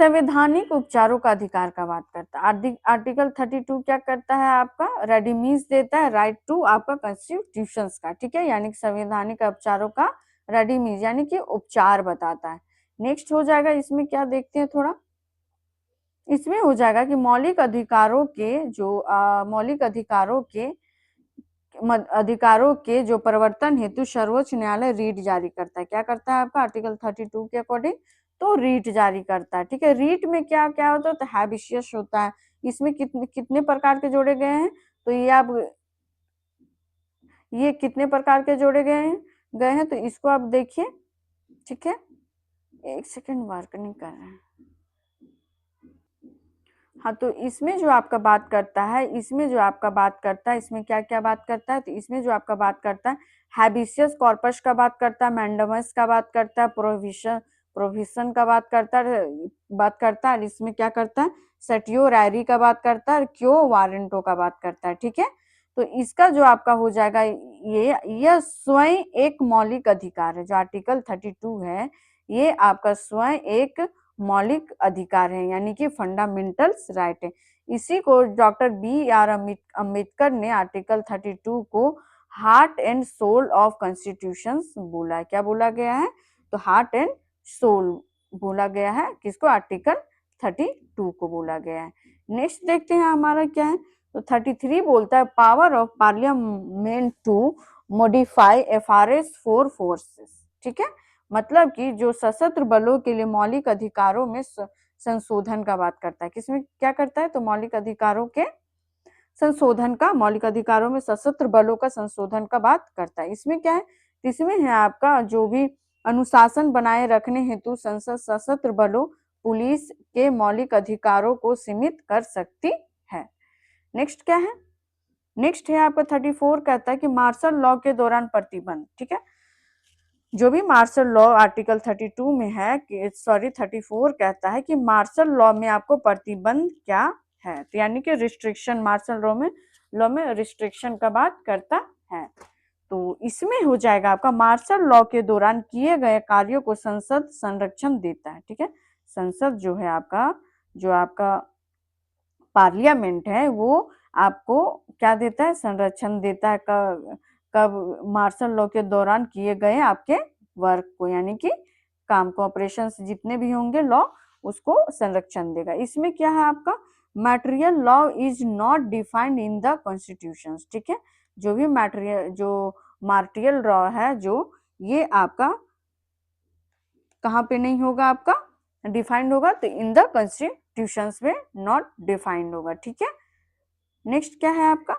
संवैधानिक उपचारों का अधिकार का बात करता है। आर्टिकल 32 क्या करता है, आपका रेडिमीज देता है राइट टू आपका कॉन्स्टिट्यूशन का, ठीक है, यानी कि संवैधानिक उपचारों का रेडिमीज यानी कि उपचार बताता है। नेक्स्ट हो जाएगा, इसमें क्या देखते हैं थोड़ा, इसमें हो जाएगा कि मौलिक अधिकारों के जो प्रवर्तन हेतु सर्वोच्च न्यायालय रीट जारी करता है। क्या करता है आपका आर्टिकल 32 के अकॉर्डिंग, तो रीट जारी करता है, ठीक है। रीट में क्या क्या होता है, तो हैबिशियस होता है। इसमें कितने कितने प्रकार के जोड़े गए हैं, तो ये कितने प्रकार के जोड़े गए हैं तो इसको आप देखिए, ठीक है। एक सेकेंड, वर्क नहीं कर रहे हैं। हाँ, तो इसमें जो आपका बात करता है, इसमें क्या क्या बात करता है, तो इसमें जो आपका बात करता है हैबिशियस कॉर्पस का बात करता है, मैंडमस का बात करता है, प्रोविशन का बात करता है, इसमें क्या करता है सेटियोरैरी का बात करता है, क्यो वारंटो का बात करता है, ठीक है। तो इसका जो आपका हो जाएगा, यह स्वयं एक मौलिक अधिकार है। जो आर्टिकल 32 है ये आपका स्वयं एक मौलिक अधिकार है, यानी कि फंडामेंटल्स राइट है। इसी को डॉक्टर B.R. अम्बेडकर ने आर्टिकल 32 को heart and soul of constitution बोला है। क्या बोला गया है, तो हार्ट एंड सोल बोला गया है, किसको, आर्टिकल 32 को बोला गया है। नेक्स्ट देखते हैं हमारा क्या है, तो 33 बोलता है power of parliament to modify FRS 4 forces, ठीक है। मतलब कि जो सशस्त्र बलों के लिए मौलिक अधिकारों में संशोधन का बात करता है। किसमें क्या करता है, तो मौलिक अधिकारों के संशोधन का, मौलिक अधिकारों में सशस्त्र बलों का संशोधन का बात करता है। इसमें क्या है, इसमें है आपका जो भी अनुशासन बनाए रखने हेतु संसद सशस्त्र बलों, पुलिस के मौलिक अधिकारों को सीमित कर सकती है। नेक्स्ट क्या है, नेक्स्ट है आपका 34 कहता है कि मार्शल लॉ के दौरान प्रतिबंध। ठीक है, जो भी मार्शल लॉ आर्टिकल 32 में है कि सॉरी 34 कहता है कि मार्शल लॉ में आपको प्रतिबंध क्या है, तो यानी कि रिस्ट्रिक्शन, मार्शल लॉ में रिस्ट्रिक्शन का बात करता है। तो इसमें हो जाएगा आपका मार्शल लॉ के दौरान किए गए कार्यों को संसद संरक्षण देता है। ठीक है, संसद जो है आपका, जो आपका पार्लियामेंट है, वो आपको क्या देता है, संरक्षण देता है कब मार्शल लॉ के दौरान किए गए आपके वर्क को, यानी कि काम को, ऑपरेशंस जितने भी होंगे लॉ, उसको संरक्षण देगा। इसमें क्या है आपका, material law is not defined in the constitution. ठीक है, जो भी मार्टियल लॉ है, जो ये आपका कहाँ पे नहीं होगा, आपका डिफाइंड होगा, तो इन द कॉन्स्टिट्यूशंस में नॉट डिफाइंड होगा। ठीक है, नेक्स्ट क्या है आपका,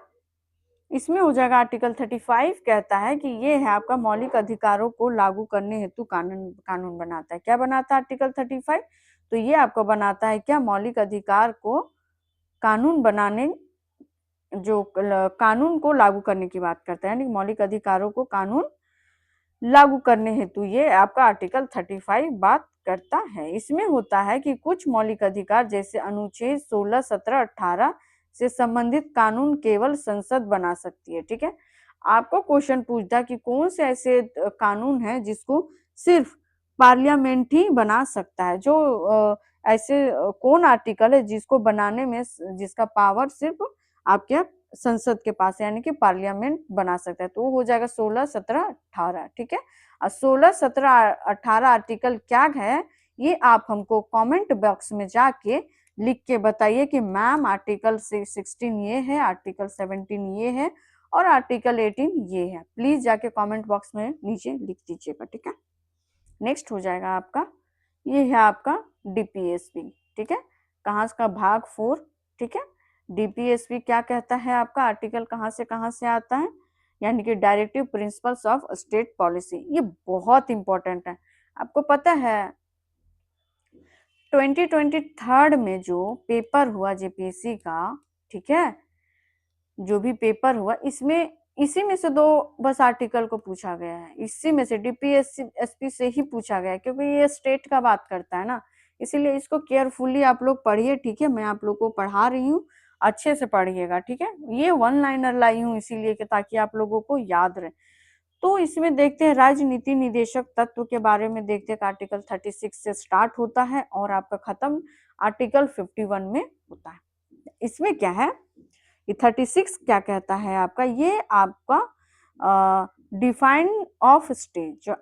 इसमें हो जाएगा आर्टिकल 35 कहता है कि ये है आपका मौलिक अधिकारों को लागू करने हेतु कानून बनाता है। क्या बनाता है आर्टिकल 35, तो ये आपको बनाता है क्या, मौलिक अधिकार को कानून बनाने, जो कानून को लागू करने की बात करता है, यानी मौलिक अधिकारों को कानून लागू करने हेतु ये आपका आर्टिकल 35 बात करता है। इसमें होता है कि कुछ मौलिक अधिकार जैसे अनुच्छेद 16, 17, 18 से संबंधित कानून केवल संसद बना सकती है। ठीक है, आपको क्वेश्चन पूछता है कि कौन से ऐसे कानून है जिसको सिर्फ पार्लियामेंट ही बना सकता है, जो ऐसे कौन आर्टिकल है जिसको बनाने में जिसका पावर सिर्फ आपके संसद के पास है, यानी कि पार्लियामेंट बना सकता है, तो वो हो जाएगा 16, 17, 18। ठीक है, और 16, 17, 18 आर्टिकल क्या है, ये आप हमको कमेंट बॉक्स में जाके लिख के बताइए कि मैम आर्टिकल 16 ये है, आर्टिकल 17 ये है, और आर्टिकल 18 ये है। प्लीज जाके कमेंट बॉक्स में नीचे लिख दीजिएगा। ठीक है, नेक्स्ट हो जाएगा आपका, ये है आपका डीपीएसपी। ठीक है, कहाँ का भाग 4। ठीक है, डीपीएसपी क्या कहता है आपका, आर्टिकल कहाँ से आता है, यानी कि directive principles of state policy. ये बहुत इंपॉर्टेंट है। आपको पता है 2023 में जो पेपर हुआ जेपीएससी का, ठीक है, जो भी पेपर हुआ, इसमें इसी में से 2 बस आर्टिकल को पूछा गया है, इसी में से डीपीएससी एसपी से ही पूछा गया है, क्योंकि ये स्टेट का बात करता है ना, इसीलिए इसको केयरफुली आप लोग पढ़िए। ठीक है, मैं आप लोग को पढ़ा रही हूँ, अच्छे से पढ़िएगा। ठीक है, ये 1 लाइनर लाई हूँ इसीलिए कि ताकि आप लोगों को याद रहे। तो इसमें देखते हैं राजनीति निदेशक तत्व के बारे में, देखते हैं आर्टिकल 36 से स्टार्ट होता है और आपका खत्म आर्टिकल 51 में होता है। इसमें क्या है, ये 36 क्या कहता है आपका, ये आपका डिफाइन ऑफ स्टेट, जो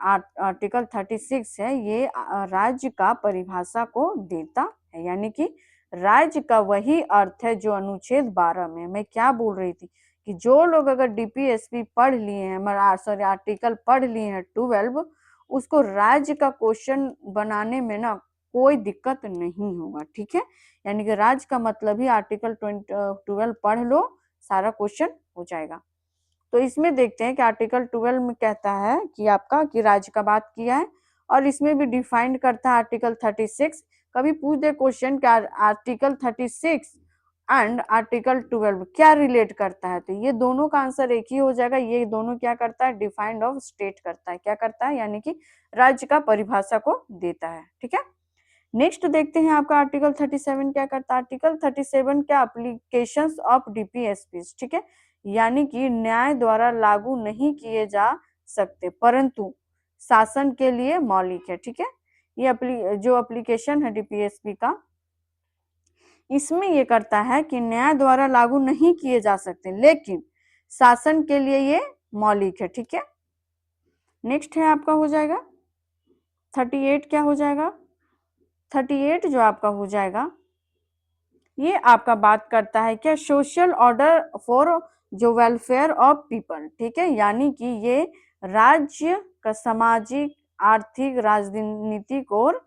आर्टिकल 36 है, ये राज्य का परिभाषा को देता है, यानी कि राज्य का वही अर्थ है जो अनुच्छेद 12 में। मैं क्या बोल रही थी कि जो लोग अगर डीपीएसपी पढ़ लिए हैं, सॉरी आर्टिकल पढ़ लिए हैं 12, उसको राज्य का क्वेश्चन बनाने में ना कोई दिक्कत नहीं होगा। ठीक है, यानी कि राज्य का मतलब ही आर्टिकल 12 पढ़ लो, सारा क्वेश्चन हो जाएगा। तो इसमें देखते हैं कि आर्टिकल 12 में कहता है कि आपका कि राज्य का बात किया है, और इसमें भी डिफाइंड करता है आर्टिकल 36। कभी पूछ दे क्वेश्चन क्या आर्टिकल 36 एंड आर्टिकल 12 क्या रिलेट करता है, तो ये दोनों का आंसर एक ही हो जाएगा। ये दोनों क्या करता है, डिफाइंड ऑफ स्टेट करता है, क्या करता है, यानी कि राज्य का परिभाषा को देता है। ठीक है, नेक्स्ट देखते हैं आपका आर्टिकल 37 क्या करता है। आर्टिकल 37 क्या, एप्लीकेशंस ऑफ डीपीएसपी। ठीक है, यानी कि न्याय द्वारा लागू नहीं किए जा सकते परंतु शासन के लिए मौलिक है। ठीक है, ये जो एप्लीकेशन है डीपीएसपी का, इसमें ये करता है कि न्याय द्वारा लागू नहीं किए जा सकते लेकिन शासन के लिए ये मौलिक है। ठीक है, नेक्स्ट है आपका हो जाएगा 38 क्या हो जाएगा, 38 जो आपका हो जाएगा, ये आपका बात करता है क्या, सोशल ऑर्डर फॉर जो वेलफेयर ऑफ पीपल। ठीक है, यानी कि ये राज्य का सामाजिक आर्थिक राजनीतिक और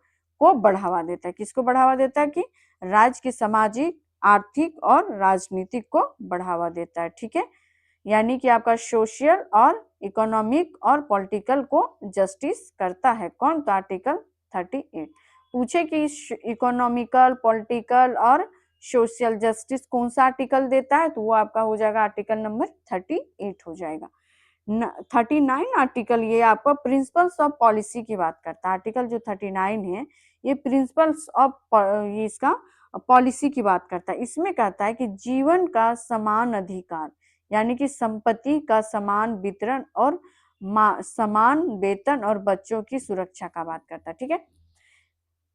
को बढ़ावा देता है। किसको बढ़ावा देता है, कि राज्य की सामाजिक आर्थिक और राजनीतिक को बढ़ावा देता है, ठीक है। यानी कि आपका सोशल और इकोनॉमिक और पॉलिटिकल को जस्टिस करता है कौन, तो आर्टिकल 38। पूछे कि इकोनॉमिकल, पॉलिटिकल और सोशल जस्टिस कौन सा आर्टिकल देता है, तो वो आपका हो जाएगा आर्टिकल नंबर 38 हो जाएगा। 39 आर्टिकल ये आपका प्रिंसिपल्स ऑफ पॉलिसी की बात करता है। आर्टिकल जो 39 है ये प्रिंसिपल्स ऑफ ये इसका पॉलिसी की बात करता है। इसमें कहता है कि जीवन का समान अधिकार, यानी कि संपत्ति का समान वितरण और समान वेतन और बच्चों की सुरक्षा का बात करता है, ठीक है।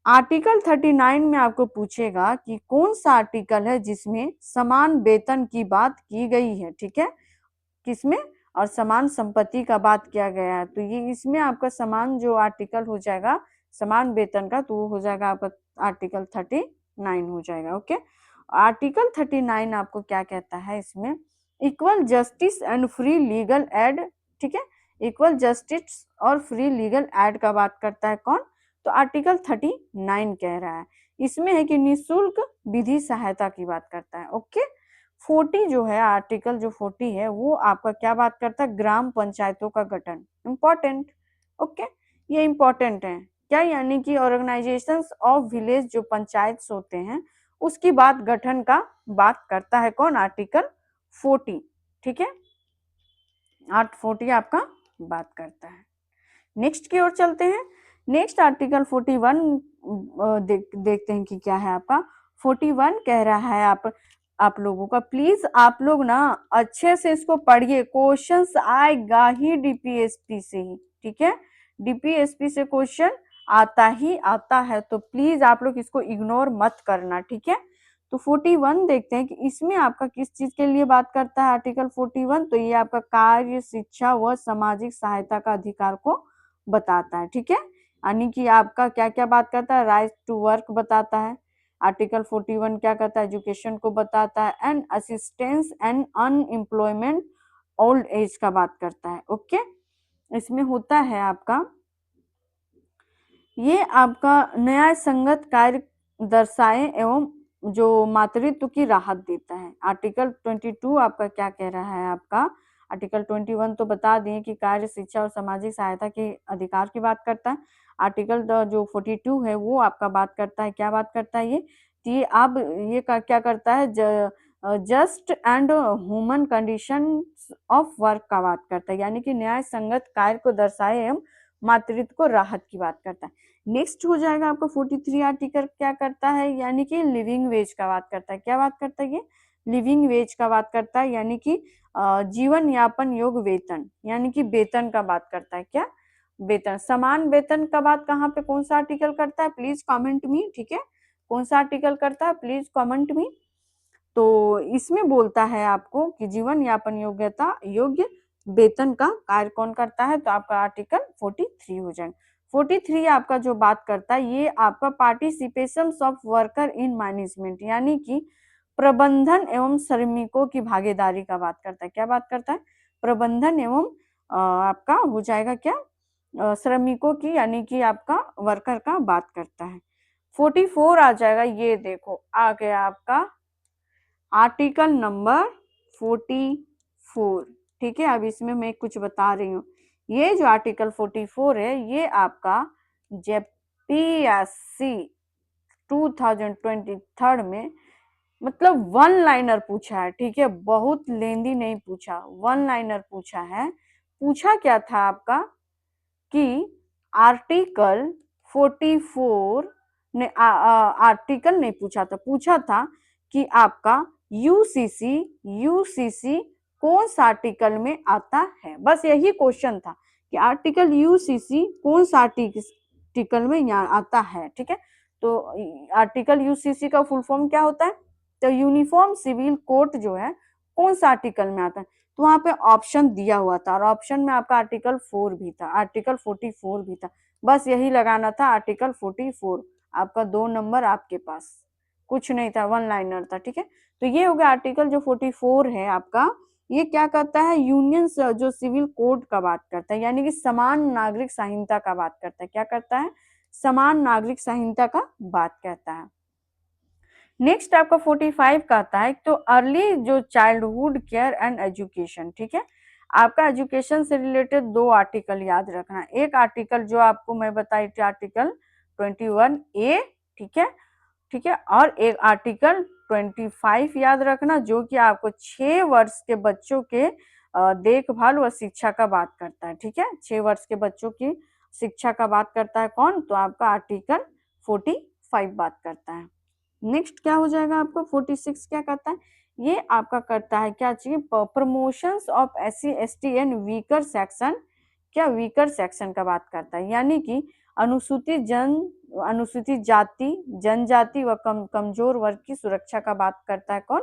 आर्टिकल 39 में आपको पूछेगा कि कौन सा आर्टिकल है जिसमें समान वेतन की बात की गई है, ठीक है, किसमें, और समान संपत्ति का बात किया गया है। तो ये इसमें आपका समान जो आर्टिकल हो जाएगा समान वेतन का, तो वो हो जाएगा आपका आर्टिकल 39 हो जाएगा। ओके, आर्टिकल 39 आपको क्या कहता है, इसमें equal justice and free legal aid, ठीक है, इक्वल जस्टिस और फ्री लीगल एड का बात करता है कौन, तो आर्टिकल 39 कह रहा है। इसमें है कि निःशुल्क विधि सहायता की बात करता है। ओके, 40 जो है आर्टिकल जो 40 है वो आपका क्या बात करता है, ग्राम पंचायतों का गठन, इंपॉर्टेंट। ओके, ये इंपॉर्टेंट है क्या, यानी कि ऑर्गेनाइजेशंस ऑफ विलेज जो पंचायत होते हैं उसकी बात गठन का बात करता है कौन, आर्टिकल 40, ठीक है, आर्ट 40 आपका बात करता है। नेक्स्ट की ओर चलते हैं। नेक्स्ट आर्टिकल 41 देखते हैं कि क्या है आपका। 41 कह रहा है आप लोगों का, प्लीज आप लोग ना अच्छे से इसको पढ़िए, क्वेश्चंस आएगा ही डीपीएसपी से ही, ठीक है, डीपीएसपी से क्वेश्चन आता ही आता है, तो प्लीज आप लोग इसको इग्नोर मत करना, ठीक है। तो 41 देखते हैं कि इसमें आपका किस चीज के लिए बात करता है आर्टिकल 41, तो ये आपका कार्य, शिक्षा व सामाजिक सहायता का अधिकार को बताता है, ठीक है, यानी कि आपका क्या क्या बात करता है, राइट टू वर्क बताता है। आर्टिकल 41 क्या कहता है, एजुकेशन को बताता है, and assistance and unemployment old age का बात करता है। ओके, इसमें होता है आपका ये आपका न्याय संगत कार्य दर्शाए एवं जो मातृत्व की राहत देता है। आर्टिकल 22 आपका क्या कह रहा है, आपका आर्टिकल 21 तो बता दिए कि कार्य, शिक्षा और सामाजिक सहायता के अधिकार की बात करता है। आर्टिकल जो 42 है वो आपका बात करता है, क्या बात करता है ये, कि अब ये क्या करता है, just and human condition of work का बात करता है, यानी कि न्याय संगत कार्य को दर्शाए एवं मातृत्व को राहत की बात करता है। नेक्स्ट हो जाएगा आपका 43 आर्टिकल क्या करता है, यानी कि लिविंग वेज का बात करता है, क्या बात करता है ये, लिविंग वेज का बात करता है, यानी कि जीवन यापन योग वेतन, यानी कि वेतन का बात करता है, क्या, वेतन, समान वेतन का बात कहाँ पे कौन सा आर्टिकल करता है, प्लीज कमेंट मी, ठीक है, कौन सा आर्टिकल करता है, प्लीज कमेंट मी। तो इसमें बोलता है आपको कि जीवन यापन योग्यता योग्य वेतन का कार्य कौन करता है, तो आपका आर्टिकल 43 हो जाएगा। 43 आपका जो बात करता है ये आपका participation of worker in management, यानी कि प्रबंधन एवं श्रमिकों की भागीदारी का बात करता है, क्या बात करता है, प्रबंधन एवं आपका हो जाएगा क्या, श्रमिकों की, यानी कि आपका वर्कर का बात करता है। 44 आ जाएगा, ये देखो आ गया आपका आर्टिकल नंबर 44, ठीक है। अब इसमें मैं कुछ बता रही हूँ, ये जो आर्टिकल 44 है ये आपका जेपीएससी 2023 में मतलब वन लाइनर पूछा है, ठीक है, बहुत लेंदी नहीं पूछा, वन लाइनर पूछा है। पूछा क्या था आपका कि आर्टिकल 44 ने आर्टिकल नहीं पूछा था, पूछा था कि आपका यूसीसी यूसीसी कौन सा आर्टिकल में आता है, बस यही क्वेश्चन था कि आर्टिकल यूसीसी कौन सा आर्टिकल में यहाँ आता है, ठीक है। तो आर्टिकल यूसीसी का फुल फॉर्म क्या होता है, तो यूनिफॉर्म सिविल कोड जो है कौन सा आर्टिकल में आता है, तो वहां पे ऑप्शन दिया हुआ था और ऑप्शन में आपका आर्टिकल 4 भी था, आर्टिकल 44 भी था, बस यही लगाना था आर्टिकल 44, आपका 2 नंबर आपके पास, कुछ नहीं था, वन लाइनर था, ठीक है। तो ये हो गया आर्टिकल जो 44 है आपका, ये क्या करता है, यूनियन जो सिविल कोड का बात करता है, यानी कि समान नागरिक संहिता का बात करता है, क्या करता है, समान नागरिक संहिता का बात कहता है। नेक्स्ट आपका 45 का आता है तो अर्ली जो चाइल्डहुड केयर एंड एजुकेशन, ठीक है। आपका एजुकेशन से रिलेटेड दो आर्टिकल याद रखना, एक आर्टिकल जो आपको मैं बताई थी आर्टिकल 21A, ठीक है, ठीक है, और एक आर्टिकल 25 याद रखना जो कि आपको 6 वर्ष के बच्चों के देखभाल व शिक्षा का बात करता है, ठीक है। 6 वर्ष के बच्चों की शिक्षा का बात करता है कौन, तो आपका आर्टिकल 45 बात करता है। नेक्स्ट क्या हो जाएगा आपको 46 क्या करता है, ये आपका करता है क्या चाहिए, promotions of SC ST and weaker section, क्या वीकर सेक्शन का बात करता है, यानी कि अनुसूचित जाति, जनजाति व कमजोर वर्ग की सुरक्षा का बात करता है कौन,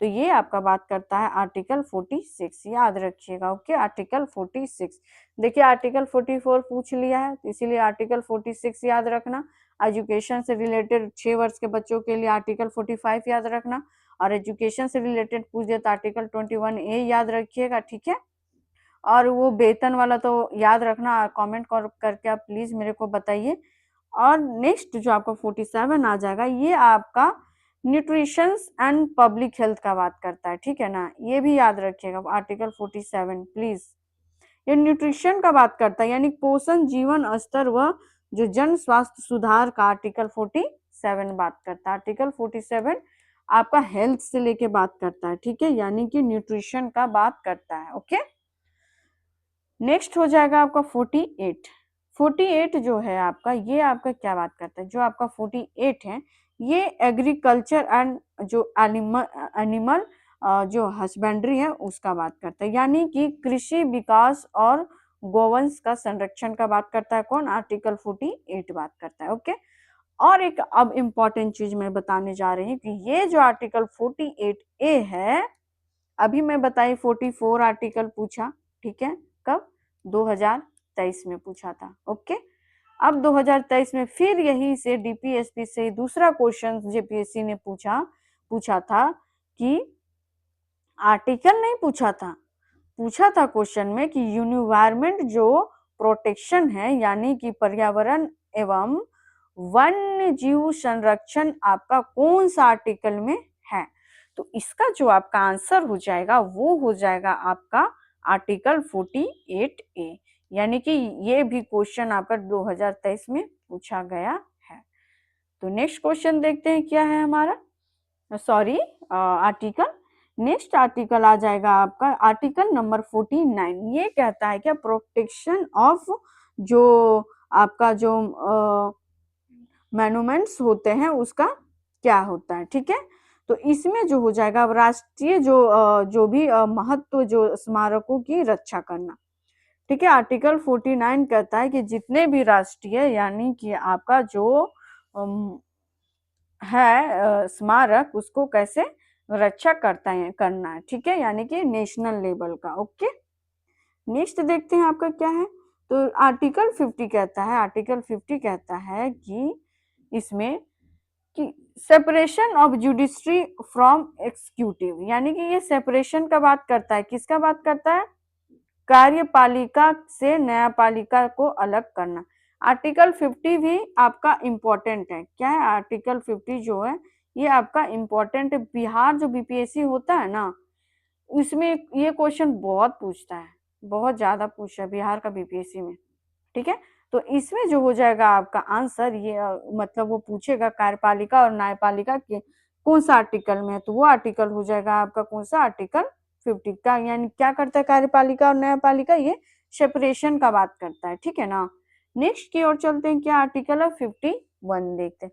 तो ये आपका बात करता है आर्टिकल 46, याद रखिएगा। Okay, article 46। देखिए आर्टिकल 44 पूछ लिया है तो इसीलिए आर्टिकल 46 याद रखना। एजुकेशन से रिलेटेड 6 वर्ष के बच्चों के लिए आर्टिकल 45 याद रखना, और एजुकेशन से रिलेटेड पूछ दे तो आर्टिकल 21A याद रखिएगा, ठीक है। और वो वेतन वाला तो याद रखना, कमेंट करके आप प्लीज मेरे को बताइए। और नेक्स्ट जो आपका 47 आ जाएगा, ये आपका न्यूट्रिशन एंड पब्लिक हेल्थ का बात करता है, ठीक है ना, ये भी याद रखिएगा आर्टिकल 47 प्लीज। ये न्यूट्रिशन का बात करता है, यानी पोषण, जीवन स्तर व जो जन स्वास्थ्य सुधार का आर्टिकल 47 बात करता है। आर्टिकल 47 आपका हेल्थ से लेके बात करता है, ठीक है, यानी कि न्यूट्रिशन का बात करता है। ओके, नेक्स्ट हो जाएगा आपका 48। 48 जो है आपका, ये आपका क्या बात करता है, जो आपका 48 है ये एग्रीकल्चर एंड जो एनिमल जो हस्बेंड्री है उसका बात करता है, यानी कि कृषि विकास और गोवंश का संरक्षण का बात करता है कौन, आर्टिकल 48 बात करता है। ओके, और एक अब इम्पोर्टेंट चीज मैं बताने जा रही हूँ कि ये जो आर्टिकल 48A है, अभी मैं बताई 44 आर्टिकल पूछा, ठीक है, कब 2023 में पूछा था। ओके, अब 2023 में फिर यही से DPSP से दूसरा क्वेश्चन JPSC ने पूछा था कि आर्टिकल नहीं पूछा था क्वेश्चन में कि यूनिवायरमेंट जो प्रोटेक्शन है, यानी कि पर्यावरण एवं वन्य जीव संरक्षण आपका कौन सा आर्टिकल में है, तो इसका जो आपका आंसर हो जाएगा वो हो जाएगा आपका आर्टिकल 48A, यानी कि ये भी क्वेश्चन आपका 2023 में पूछा गया है। तो नेक्स्ट क्वेश्चन देखते हैं क्या है हमारा, सॉरी आर्टिकल। नेक्स्ट आर्टिकल आ जाएगा आपका आर्टिकल नंबर 49। ये कहता है क्या, प्रोटेक्शन ऑफ जो आपका जो मॉन्यूमेंट्स होते हैं उसका क्या होता है, ठीक है। तो इसमें जो हो जाएगा राष्ट्रीय जो भी महत्व जो स्मारकों की रक्षा करना, ठीक है। आर्टिकल 49 कहता है कि जितने भी राष्ट्रीय यानी कि आपका जो है स्मारक उसको कैसे रक्षा करना है, ठीक है, यानी कि नेशनल लेवल का। ओके, नेक्स्ट देखते हैं आपका क्या है, तो आर्टिकल 50 कहता है, आर्टिकल 50 कहता है कि इसमें कि separation of judiciary from executive, यानी कि ये सेपरेशन का बात करता है, किसका बात करता है, कार्यपालिका से न्यायपालिका को अलग करना। आर्टिकल 50 भी आपका इम्पोर्टेंट है, क्या है आर्टिकल 50 जो है ये आपका इम्पोर्टेंट है। बिहार जो बीपीएससी होता है ना उसमें ये क्वेश्चन बहुत पूछता है, बहुत ज्यादा पूछा है बिहार का बीपीएससी में, ठीक है। तो इसमें जो हो जाएगा आपका आंसर ये मतलब वो पूछेगा कार्यपालिका और न्यायपालिका के कौन सा आर्टिकल में है, तो वो आर्टिकल हो जाएगा आपका कौन सा, आर्टिकल 50 का, यानी क्या करता है कार्यपालिका और न्यायपालिका, ये सेपरेशन का बात करता है, ठीक है ना। नेक्स्ट की ओर चलते हैं, क्या आर्टिकल है 51 देखते हैं।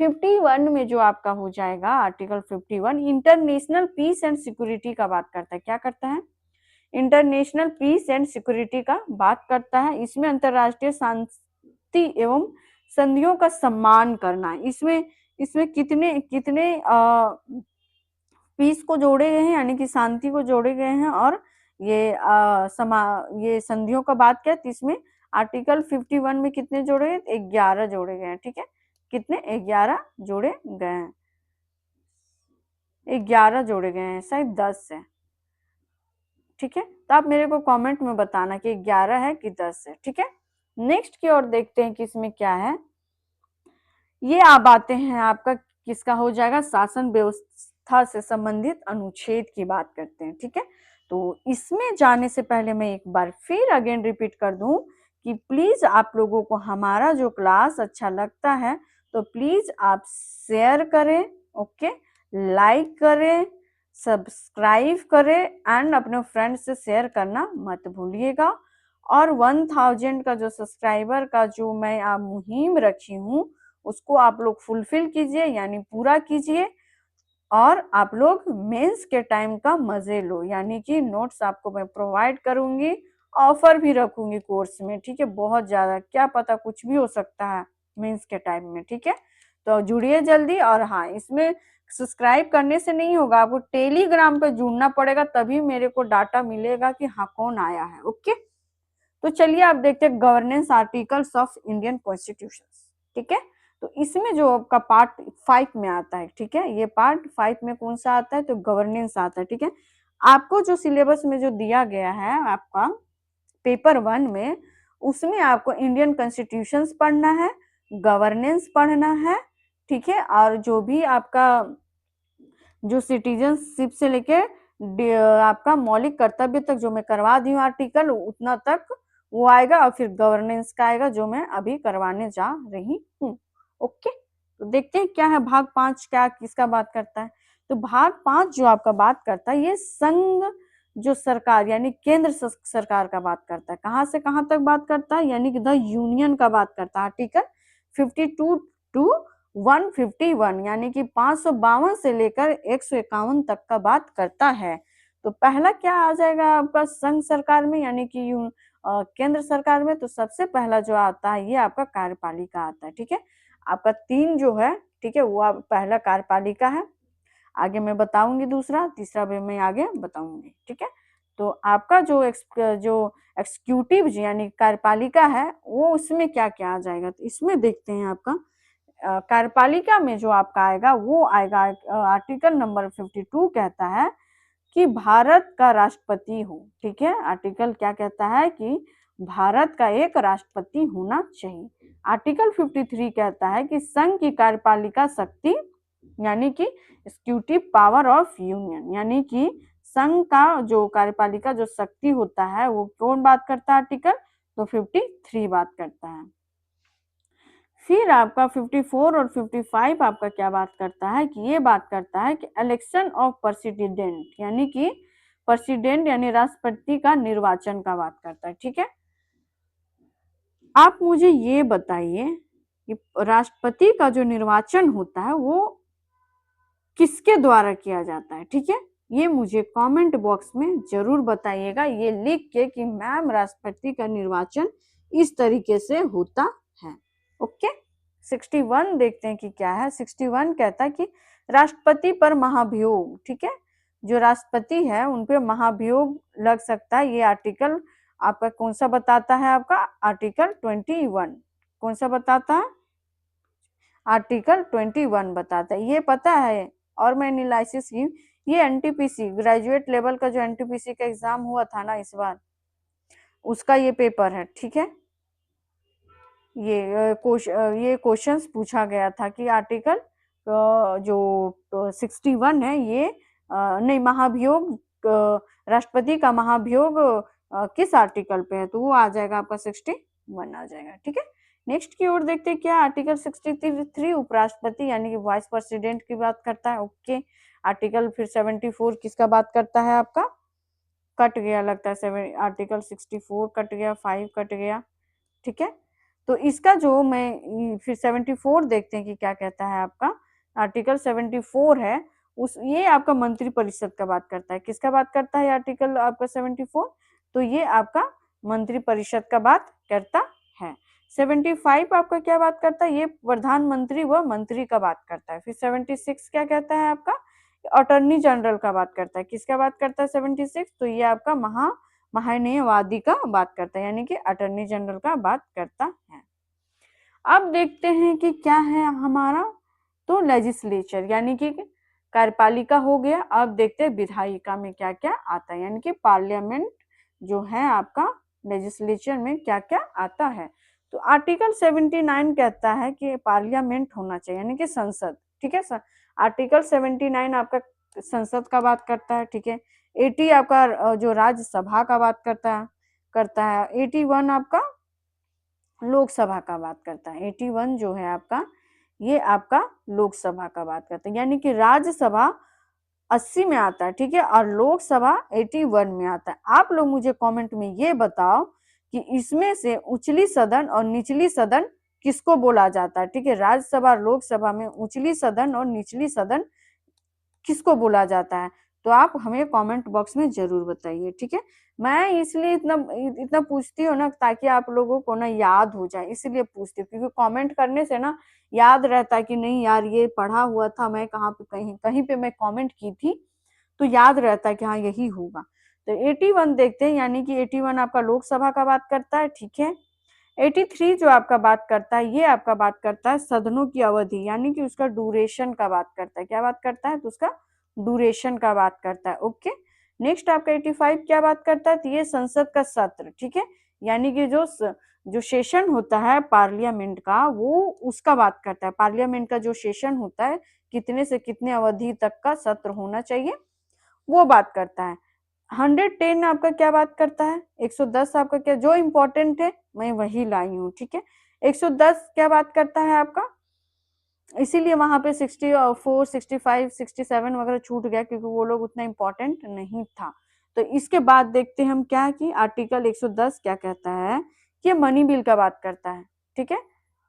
51 में जो आपका हो जाएगा article 51 international peace and security का बात करता है, क्या करता है, इंटरनेशनल पीस एंड सिक्योरिटी का बात करता है। इसमें अंतरराष्ट्रीय शांति एवं संधियों का सम्मान करना है। इसमें इसमें कितने कितने पीस को जोड़े गए हैं, यानी कि शांति को जोड़े गए हैं, और ये संधियों का बात किया तो इसमें आर्टिकल 51 में कितने जोड़े गए, 11 जोड़े गए हैं, ठीक है, कितने 11 जोड़े गए हैं, 11 जोड़े गए हैं, शायद 10 है, ठीक है। तो आप मेरे को कमेंट में बताना कि 11 है कि 10 है, ठीक है। नेक्स्ट की ओर देखते हैं कि इसमें क्या है, ये आप आते हैं आपका किसका हो जाएगा, शासन व्यवस्था से संबंधित अनुच्छेद की बात करते हैं, ठीक है। तो इसमें जाने से पहले मैं एक बार फिर अगेन रिपीट कर दूं कि प्लीज आप लोगों को हमारा जो क्लास अच्छा लगता है तो प्लीज आप शेयर करें, ओके, लाइक करें, सब्सक्राइब करें एंड अपने फ्रेंड से शेयर करना मत भूलिएगा। और 1000 का जो सब्सक्राइबर का जो मैं मुहिम रखी हूँ उसको आप लोग फुलफिल कीजिए, यानी पूरा कीजिए। और आप लोग मेंस के टाइम का मजे लो, यानी कि नोट्स आपको मैं प्रोवाइड करूंगी, ऑफर भी रखूंगी कोर्स में, ठीक है। बहुत ज्यादा, क्या पता कुछ भी हो सकता है मेंस के टाइम में, ठीक है। तो जुड़िए जल्दी। और हाँ, इसमें सब्सक्राइब करने से नहीं होगा, आपको टेलीग्राम पे जुड़ना पड़ेगा, तभी मेरे को डाटा मिलेगा कि हाँ कौन आया है, ओके। तो चलिए आप देखते हैं governance articles of Indian constitution, ठीक है। तो इसमें जो आपका पार्ट 5 में आता है, ठीक है, ये पार्ट 5 में कौन सा आता है, तो गवर्नेंस आता है, ठीक है। आपको जो सिलेबस में जो दिया गया है आपका पेपर 1 में, उसमें आपको इंडियन कॉन्स्टिट्यूशन पढ़ना है, गवर्नेंस पढ़ना है, ठीक है। और जो भी आपका जो सिटीजनशिप से लेके आपका मौलिक कर्तव्य तक जो मैं करवा दी हूँ आर्टिकल, उतना तक वो आएगा। और फिर गवर्नेंस का आएगा जो मैं अभी करवाने जा रही हूँ, ओके। तो देखते हैं क्या है भाग 5, क्या किसका बात करता है। तो भाग 5 जो आपका बात करता है, ये संघ जो सरकार यानी केंद्र सरकार का बात करता है। कहाँ से कहाँ तक बात करता है, यानी कि द यूनियन का बात करता है। आर्टिकल 52 टू 151, यानी कि 552 से लेकर 151 तक का बात करता है। तो पहला क्या आ जाएगा आपका संघ सरकार में, यानी कि केंद्र सरकार में। तो सबसे पहला जो आता है ये आपका कार्यपालिका आता है, ठीक है। आपका 3 जो है, ठीक है, वो पहला कार्यपालिका है, आगे मैं बताऊंगी दूसरा, तीसरा भी मैं आगे बताऊंगी, ठीक है। तो आपका जो एक्सिक्यूटिव यानी कार्यपालिका है, वो उसमें क्या क्या आ जाएगा, तो इसमें देखते हैं आपका कार्यपालिका में जो आपका आएगा वो आएगा आर्टिकल नंबर 52 कहता है कि भारत का राष्ट्रपति हो, ठीक है। आर्टिकल क्या कहता है कि भारत का एक राष्ट्रपति होना चाहिए। आर्टिकल 53 कहता है कि संघ की कार्यपालिका शक्ति, यानी कि एक्सिक्यूटिव पावर ऑफ यूनियन, यानी कि संघ का जो कार्यपालिका जो शक्ति होता है वो कौन बात करता है, आर्टिकल तो 53 बात करता है। फिर आपका 54 और 55 आपका क्या बात करता है कि ये बात करता है कि इलेक्शन ऑफ प्रेसिडेंट, यानी कि प्रेसिडेंट यानी राष्ट्रपति का निर्वाचन का बात करता है, ठीक है। आप मुझे ये बताइए कि राष्ट्रपति का जो निर्वाचन होता है वो किसके द्वारा किया जाता है, ठीक है। ये मुझे कमेंट बॉक्स में जरूर बताइएगा, ये लिख के कि मैम राष्ट्रपति का निर्वाचन इस तरीके से होता है, ओके। 61 देखते हैं कि क्या है। 61 कहता है कि राष्ट्रपति पर महाभियोग, ठीक है, जो राष्ट्रपति है उन पे महाभियोग लग सकता है। ये आर्टिकल आपका कौन सा बताता है, आपका आर्टिकल 21 कौन सा बताता है, आर्टिकल 21 बताता है, ये पता है। और मैं एनालिसिस की, ये एनटीपीसी ग्रेजुएट लेवल का जो एनटीपीसी का एग्जाम हुआ था ना इस बार, उसका ये पेपर है, ठीक है। ये क्वेश्चंस पूछा गया था कि आर्टिकल जो 61 है ये नहीं, महाभियोग राष्ट्रपति का महाभियोग किस आर्टिकल पे है, तो वो आ जाएगा आपका 61 आ जाएगा, ठीक है। नेक्स्ट की ओर देखते हैं क्या आर्टिकल 63 उपराष्ट्रपति यानी कि वाइस प्रेसिडेंट की बात करता है, ओके। आर्टिकल फिर 74 किसका बात करता है, आपका कट गया लगता है, आर्टिकल 64 कट गया, 5 कट गया, ठीक है। तो इसका जो मैं फिर 74 देखते हैं कि क्या कहता है आपका आर्टिकल 74 है, उस ये आपका मंत्री परिषद का बात करता है। किसका बात करता है आर्टिकल आपका 74, तो ये आपका मंत्री परिषद का बात करता है। 75 आपका क्या बात करता है, ये प्रधानमंत्री व मंत्री का बात करता है। फिर 76 क्या कहता है आपका, अटॉर्नी जनरल का बात करता है। किसका बात करता है 76, तो ये आपका महान्यायवादी का बात करता है, यानी कि अटॉर्नी जनरल का बात करता है। अब देखते हैं कि क्या है हमारा, तो लेजिस्लेचर यानी कि कार्यपालिका हो गया। अब देखते हैं विधायिका में क्या क्या आता है, यानी कि पार्लियामेंट जो है आपका लेजिस्लेचर में क्या क्या आता है। तो आर्टिकल 79 कहता है कि पार्लियामेंट होना चाहिए, यानी कि संसद, ठीक है सर। आर्टिकल 79 आपका संसद का बात करता है, ठीक है। 80 आपका जो राज्यसभा का बात करता है। 81 आपका लोकसभा का बात करता है। 81 जो है आपका, ये आपका लोकसभा का बात करता है, यानी कि राज्यसभा 80 में आता है, ठीक है, और लोकसभा 81 में आता है। आप लोग मुझे कमेंट में ये बताओ कि इसमें से उचली सदन और निचली सदन किसको बोला जाता है, ठीक है। राज्यसभा और लोकसभा में उचली सदन और निचली सदन किसको बोला जाता है, तो आप हमें कमेंट बॉक्स में जरूर बताइए, ठीक है। मैं इसलिए इतना इतना पूछती हूँ ना, ताकि आप लोगों को ना याद हो जाए, इसलिए पूछती हूँ, क्योंकि कमेंट करने से ना याद रहता है कि नहीं यार ये पढ़ा हुआ था, मैं कहाँ पे कहीं कहीं पे मैं कमेंट की थी, तो याद रहता है कि हाँ यही होगा। तो 81 देखते हैं, यानी कि 81 आपका लोकसभा का बात करता है, ठीक है। 83 जो आपका बात करता है, ये आपका बात करता है सदनों की अवधि, यानी कि उसका ड्यूरेशन का बात करता है। क्या बात करता है, तो उसका ड्यूरेशन का बात करता है, ओके। नेक्स्ट आपका 85 क्या बात करता है, तो ये संसद का सत्र, ठीक है, यानी कि जो सेशन होता है पार्लियामेंट का, वो उसका बात करता है। पार्लियामेंट का जो सेशन होता है, कितने से कितने अवधि तक का सत्र होना चाहिए, वो बात करता है। 110 आपका क्या बात करता है, 110 आपका क्या, जो इंपॉर्टेंट है मैं वही लाई हूँ, ठीक है। 110 क्या बात करता है आपका, इसीलिए वहां पे 64 65 67 वगैरह छूट गया, क्योंकि वो लोग उतना इंपॉर्टेंट नहीं था। तो इसके बाद देखते हैं हम क्या कि आर्टिकल 110 क्या कहता है, कि मनी बिल का बात करता है, ठीक है।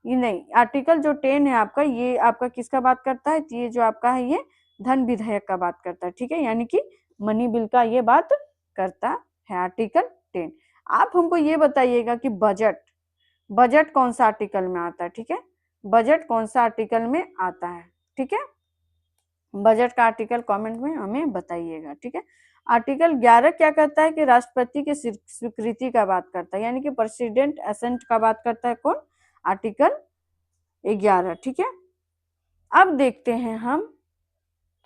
ये नहीं, आर्टिकल जो 10 है आपका, ये आपका किसका बात करता है, ये जो आपका है ये धन विधेयक का बात करता है, ठीक है, यानी कि मनी बिल का ये बात करता है आर्टिकल 10। आप हमको ये बताइएगा कि बजट बजट कौन सा आर्टिकल में आता है, ठीक है। बजट कौन सा आर्टिकल में आता है, ठीक है। बजट का आर्टिकल कमेंट में हमें बताइएगा, ठीक है। आर्टिकल 11 क्या कहता है, कि राष्ट्रपति की स्वीकृति का बात करता है, यानी कि प्रेसिडेंट असेंट का बात करता है कौन, आर्टिकल 11, ठीक है। अब देखते हैं हम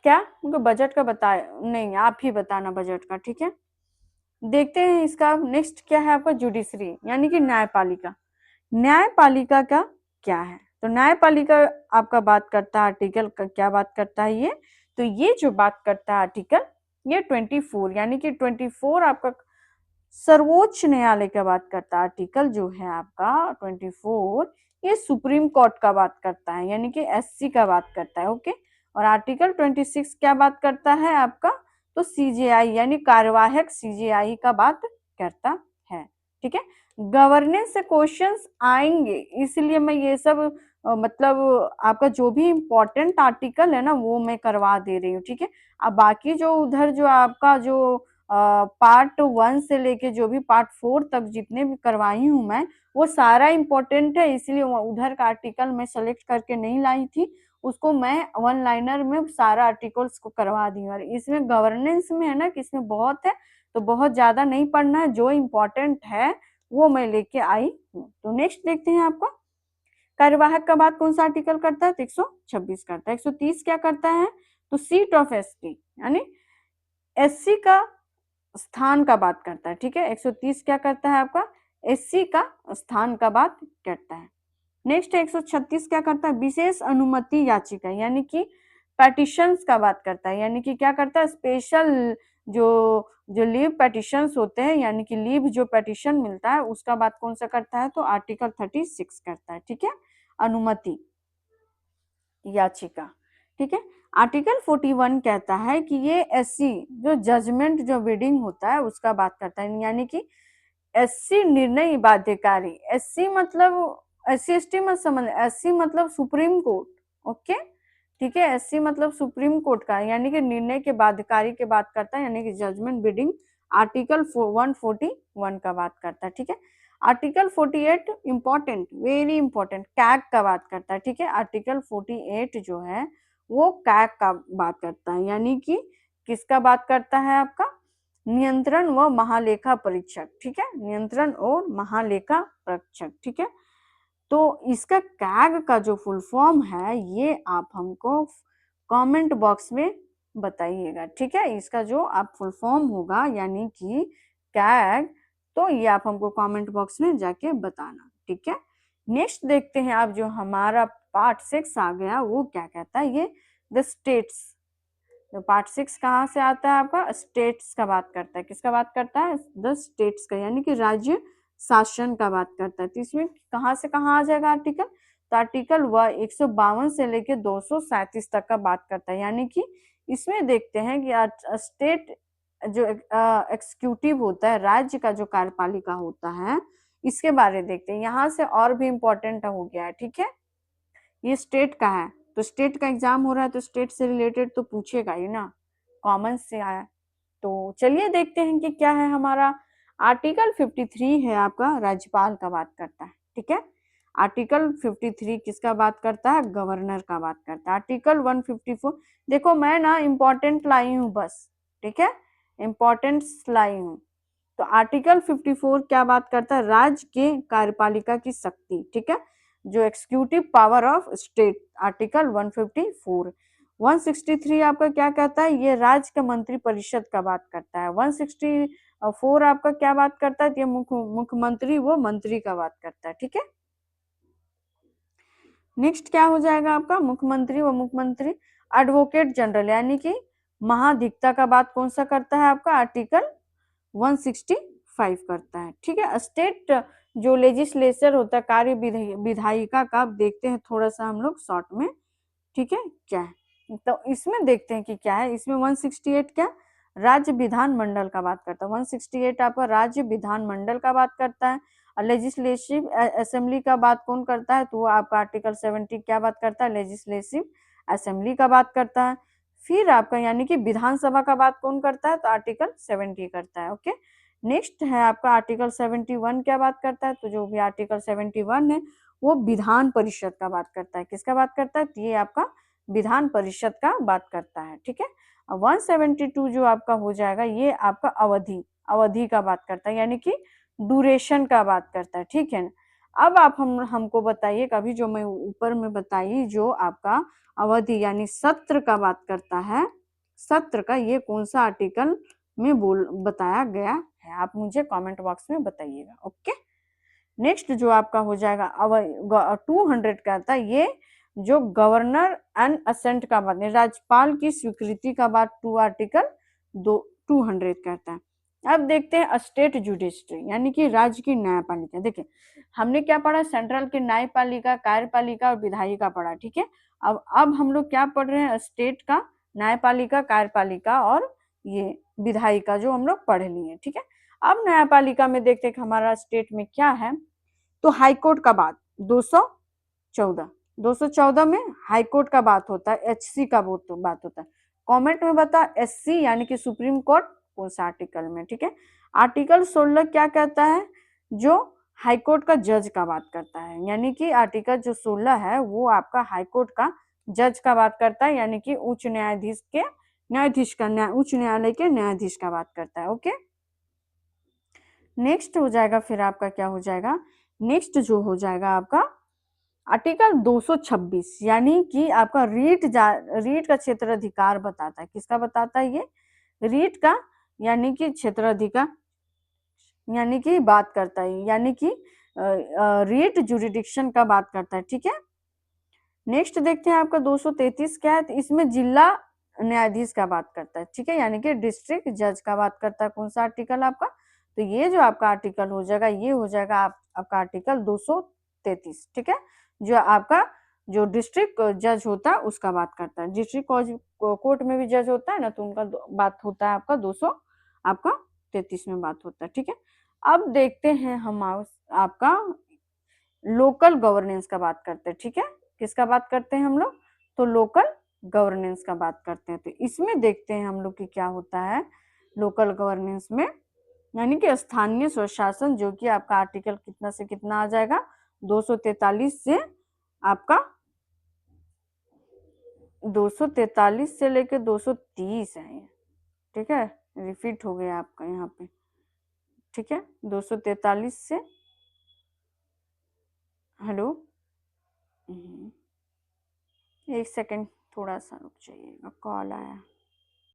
क्या, उनको बजट का बताए नहीं, आप ही बताना बजट का, ठीक है। देखते हैं इसका नेक्स्ट क्या है आपका, जुडिशरी यानी कि न्यायपालिका। न्यायपालिका का क्या है, तो न्यायपालिका आपका बात करता है आर्टिकल का, क्या बात करता है ये, तो ये जो बात करता है आर्टिकल, ये 24, यानी कि 24 आपका सर्वोच्च न्यायालय का बात करता है। आर्टिकल जो है आपका 24, ये सुप्रीम कोर्ट का बात करता है, यानी कि एससी का बात करता है, ओके। और आर्टिकल 26 क्या बात करता है आपका, तो सीजेआई यानी कार्यवाहक सीजेआई का बात करता है, ठीक है। गवर्नेंस से क्वेश्चंस आएंगे, इसलिए मैं ये सब मतलब आपका जो भी इम्पोर्टेंट आर्टिकल है ना, वो मैं करवा दे रही हूँ, ठीक है। अब बाकी जो उधर जो आपका जो पार्ट 1 से लेके जो भी पार्ट 4 तक जितने भी करवाई हूँ मैं, वो सारा इम्पोर्टेंट है, इसलिए उधर का आर्टिकल मैं सेलेक्ट करके नहीं लाई थी, उसको मैं वन लाइनर में सारा आर्टिकल्स को करवा दी। और इसमें गवर्नेंस में है ना कि इसमें बहुत है, तो बहुत ज्यादा नहीं पढ़ना है, जो इम्पोर्टेंट है वो मैं लेके आई हूँ। तो नेक्स्ट देखते हैं आपका कार्यवाहक का बात कौन सा आर्टिकल करता है, तो 126 करता है। 130 क्या करता है, तो सीट ऑफ एसटी यानी एससी का स्थान का बात करता है, ठीक है। 130 क्या करता है आपका, एससी का स्थान का बात करता है। नेक्स्ट 136 क्या करता है, विशेष अनुमति याचिका यानी कि पेटिशंस का बात करता है, यानी कि क्या करता है, स्पेशल जो जो लीव पेटिशंस होते हैं, यानी कि लीव जो पेटिशन मिलता है उसका बात कौन सा करता है, तो आर्टिकल 36 करता है, ठीक है, अनुमति याचिका, ठीक है। आर्टिकल 41 कहता है कि ये एससी जो जजमेंट जो बिडिंग होता है उसका बात करता है, यानी कि एससी निर्णय बाध्यकारी, एससी मतलब एससी एसटी मत समझ, एससी मतलब सुप्रीम कोर्ट, ओके, ठीक है। एससी मतलब सुप्रीम कोर्ट का, यानी कि निर्णय के बाध्यकारी के बात करता है, यानी कि जजमेंट बिडिंग आर्टिकल 141 का बात करता है, ठीक है। Article 48 important, very important, CAG का बात करता है, ठीक है। आर्टिकल 48 जो है वो कैग का बात करता है, यानी कि किसका बात करता है आपका, नियंत्रण व महालेखा परीक्षक, ठीक है, नियंत्रण और महालेखा परीक्षक, ठीक है। तो इसका कैग का जो फुल फॉर्म है ये आप हमको कमेंट बॉक्स में बताइएगा, ठीक है। इसका जो आप फुल फॉर्म होगा यानी कि कैग, तो ये आप हमको कमेंट बॉक्स में जाके बताना, ठीक है। नेक्स्ट देखते हैं आप, जो हमारा पार्ट 6 आ गया वो क्या कहता है, ये द स्टेट्स। तो पार्ट 6 कहाँ से आता है आपका, स्टेट्स का बात करता है। किसका बात करता है, द स्टेट्स का, यानी कि राज्य शासन का बात करता है। तो इसमें कहाँ से कहाँ आ जाएगा आर्टिकल, तो आर्टिकल वह 152 से लेके 237 तक का बात करता है। यानी कि इसमें देखते हैं कि स्टेट जो एक्सिक्यूटिव होता है, राज्य का जो कार्यपालिका होता है, इसके बारे में देखते हैं। यहाँ से और भी इम्पोर्टेंट हो गया है, ठीक है। ये स्टेट का है, तो स्टेट का एग्जाम हो रहा है तो स्टेट से रिलेटेड तो पूछेगा ही ना, कॉमन से आया। तो चलिए देखते हैं कि क्या है हमारा। आर्टिकल 53 है आपका, राज्यपाल का बात करता है, ठीक है। आर्टिकल 53 किसका बात करता है, गवर्नर का बात करता है। आर्टिकल 154, देखो मैं ना इम्पोर्टेंट लाई हूँ बस, ठीक है, इम्पोर्टेंट लाई हूँ। तो आर्टिकल 54 क्या बात करता है, राज्य के कार्यपालिका की शक्ति, ठीक है, जो executive power of state, article 154। 163 आपका क्या कहता है, ये राज्य का मंत्री परिषद का बात करता है। 164 आपका क्या बात करता है, ये मुख्यमंत्री वो मंत्री का बात करता है, ठीक है। नेक्स्ट क्या हो जाएगा आपका, मुख्यमंत्री व मुख्यमंत्री एडवोकेट जनरल, यानी कि महाधिवक्ता का बात कौन सा करता है आपका, आर्टिकल 165 करता है, ठीक है। स्टेट जो लेजिस्लेचर होता है, कार्य विधायिका का, देखते हैं थोड़ा सा हम लोग शॉर्ट में, ठीक है, क्या है। तो इसमें देखते हैं कि क्या है। इसमें 168 क्या, राज्य विधानमंडल का बात करता है। 168 आपका राज्य विधानमंडल का बात करता है। और लेजिस्लेटिव असेंबली का बात कौन करता है, तो वो आपका आर्टिकल 70 क्या बात करता है, लेजिस्लेटिव असेंबली का बात करता है। फिर आपका यानी कि विधानसभा का बात कौन करता है, तो आर्टिकल 70 करता है, ओके। नेक्स्ट है आपका आर्टिकल 71 क्या बात करता है, तो जो भी आर्टिकल 71 है वो विधान परिषद का बात करता है। किसका बात करता है, तो ये आपका विधान परिषद का बात करता है, ठीक है। 172 जो आपका हो जाएगा, ये आपका अवधि, अवधि का बात करता है, यानी कि ड्यूरेशन का बात करता है, ठीक है ना। अब आप हमको बताइए, कभी जो मैं ऊपर में बताई जो आपका अवधि यानी सत्र का बात करता है, सत्र का ये कौन सा आर्टिकल में बताया गया है, आप मुझे कमेंट बॉक्स में बताइएगा, ओके। नेक्स्ट जो आपका हो जाएगा अब 200 का था, ये जो गवर्नर एंड असेंट का बात है, राज्यपाल की स्वीकृति का बात टू आर्टिकल 200 कहता है। अब देखते हैं स्टेट जुडिशरी, यानी कि राज्य की न्यायपालिका। देखिए हमने क्या पढ़ा, सेंट्रल की न्यायपालिका, कार्यपालिका और विधायिका पढ़ा, ठीक है। अब हम लोग क्या पढ़ रहे हैं, स्टेट का न्यायपालिका, कार्यपालिका और ये विधायिका जो हम लोग पढ़ लिए, ठीक है। अब न्यायपालिका में देखते हैं कि हमारा स्टेट में क्या है। तो हाईकोर्ट का बात 214, 214 में हाईकोर्ट का बात होता है, एचसी का बात होता है। कमेंट में बता एससी यानी कि सुप्रीम कोर्ट कौन सा आर्टिकल में, ठीक है। आर्टिकल 16 क्या कहता है, जो हाईकोर्ट का जज का बात करता है, यानी कि आर्टिकल जो 16 है वो आपका हाईकोर्ट का जज का बात करता है, यानी कि उच्च न्यायाधीश के न्यायाधीश का उच्च न्यायालय के न्यायाधीश का बात करता है, ओके। नेक्स्ट हो जाएगा फिर आपका क्या हो जाएगा, नेक्स्ट जो हो जाएगा आपका आर्टिकल 226, यानी कि आपका रीट का क्षेत्राधिकार बताता है। किसका बताता है ये, रीट का, यानी कि क्षेत्राधिकार, यानी कि बात करता है, यानी कि रीट जुरिडिक्शन का बात करता है, ठीक है। नेक्स्ट देखते हैं आपका 233 क्या है, तो इसमें जिला न्यायाधीश का बात करता है, ठीक है, यानी कि डिस्ट्रिक्ट जज का बात करता है। कौन सा आर्टिकल आपका, तो ये जो आपका आर्टिकल हो जाएगा, ये हो जाएगा आपका आर्टिकल 233, ठीक है, जो आपका जो डिस्ट्रिक्ट जज होता है उसका बात करता है। डिस्ट्रिक्ट कोर्ट में भी जज होता है ना, तो उनका बात होता है आपका 233 में बात होता है, ठीक है। अब देखते हैं हम आपका लोकल गवर्नेंस का बात करते हैं, ठीक है। किसका बात करते हैं हम लोग, तो लोकल गवर्नेंस का बात करते हैं। तो इसमें देखते हैं हम लोग कि क्या होता है लोकल गवर्नेंस में, यानी कि स्थानीय स्वशासन, जो कि आपका आर्टिकल कितना से कितना आ जाएगा, 243 से आपका 243 से लेके 230 है ये, ठीक है, रिपीट हो गया आपका यहाँ पे, ठीक है। 243 से, हेलो, एक सेकंड थोड़ा सा रुक जाइएगा, कॉल आया।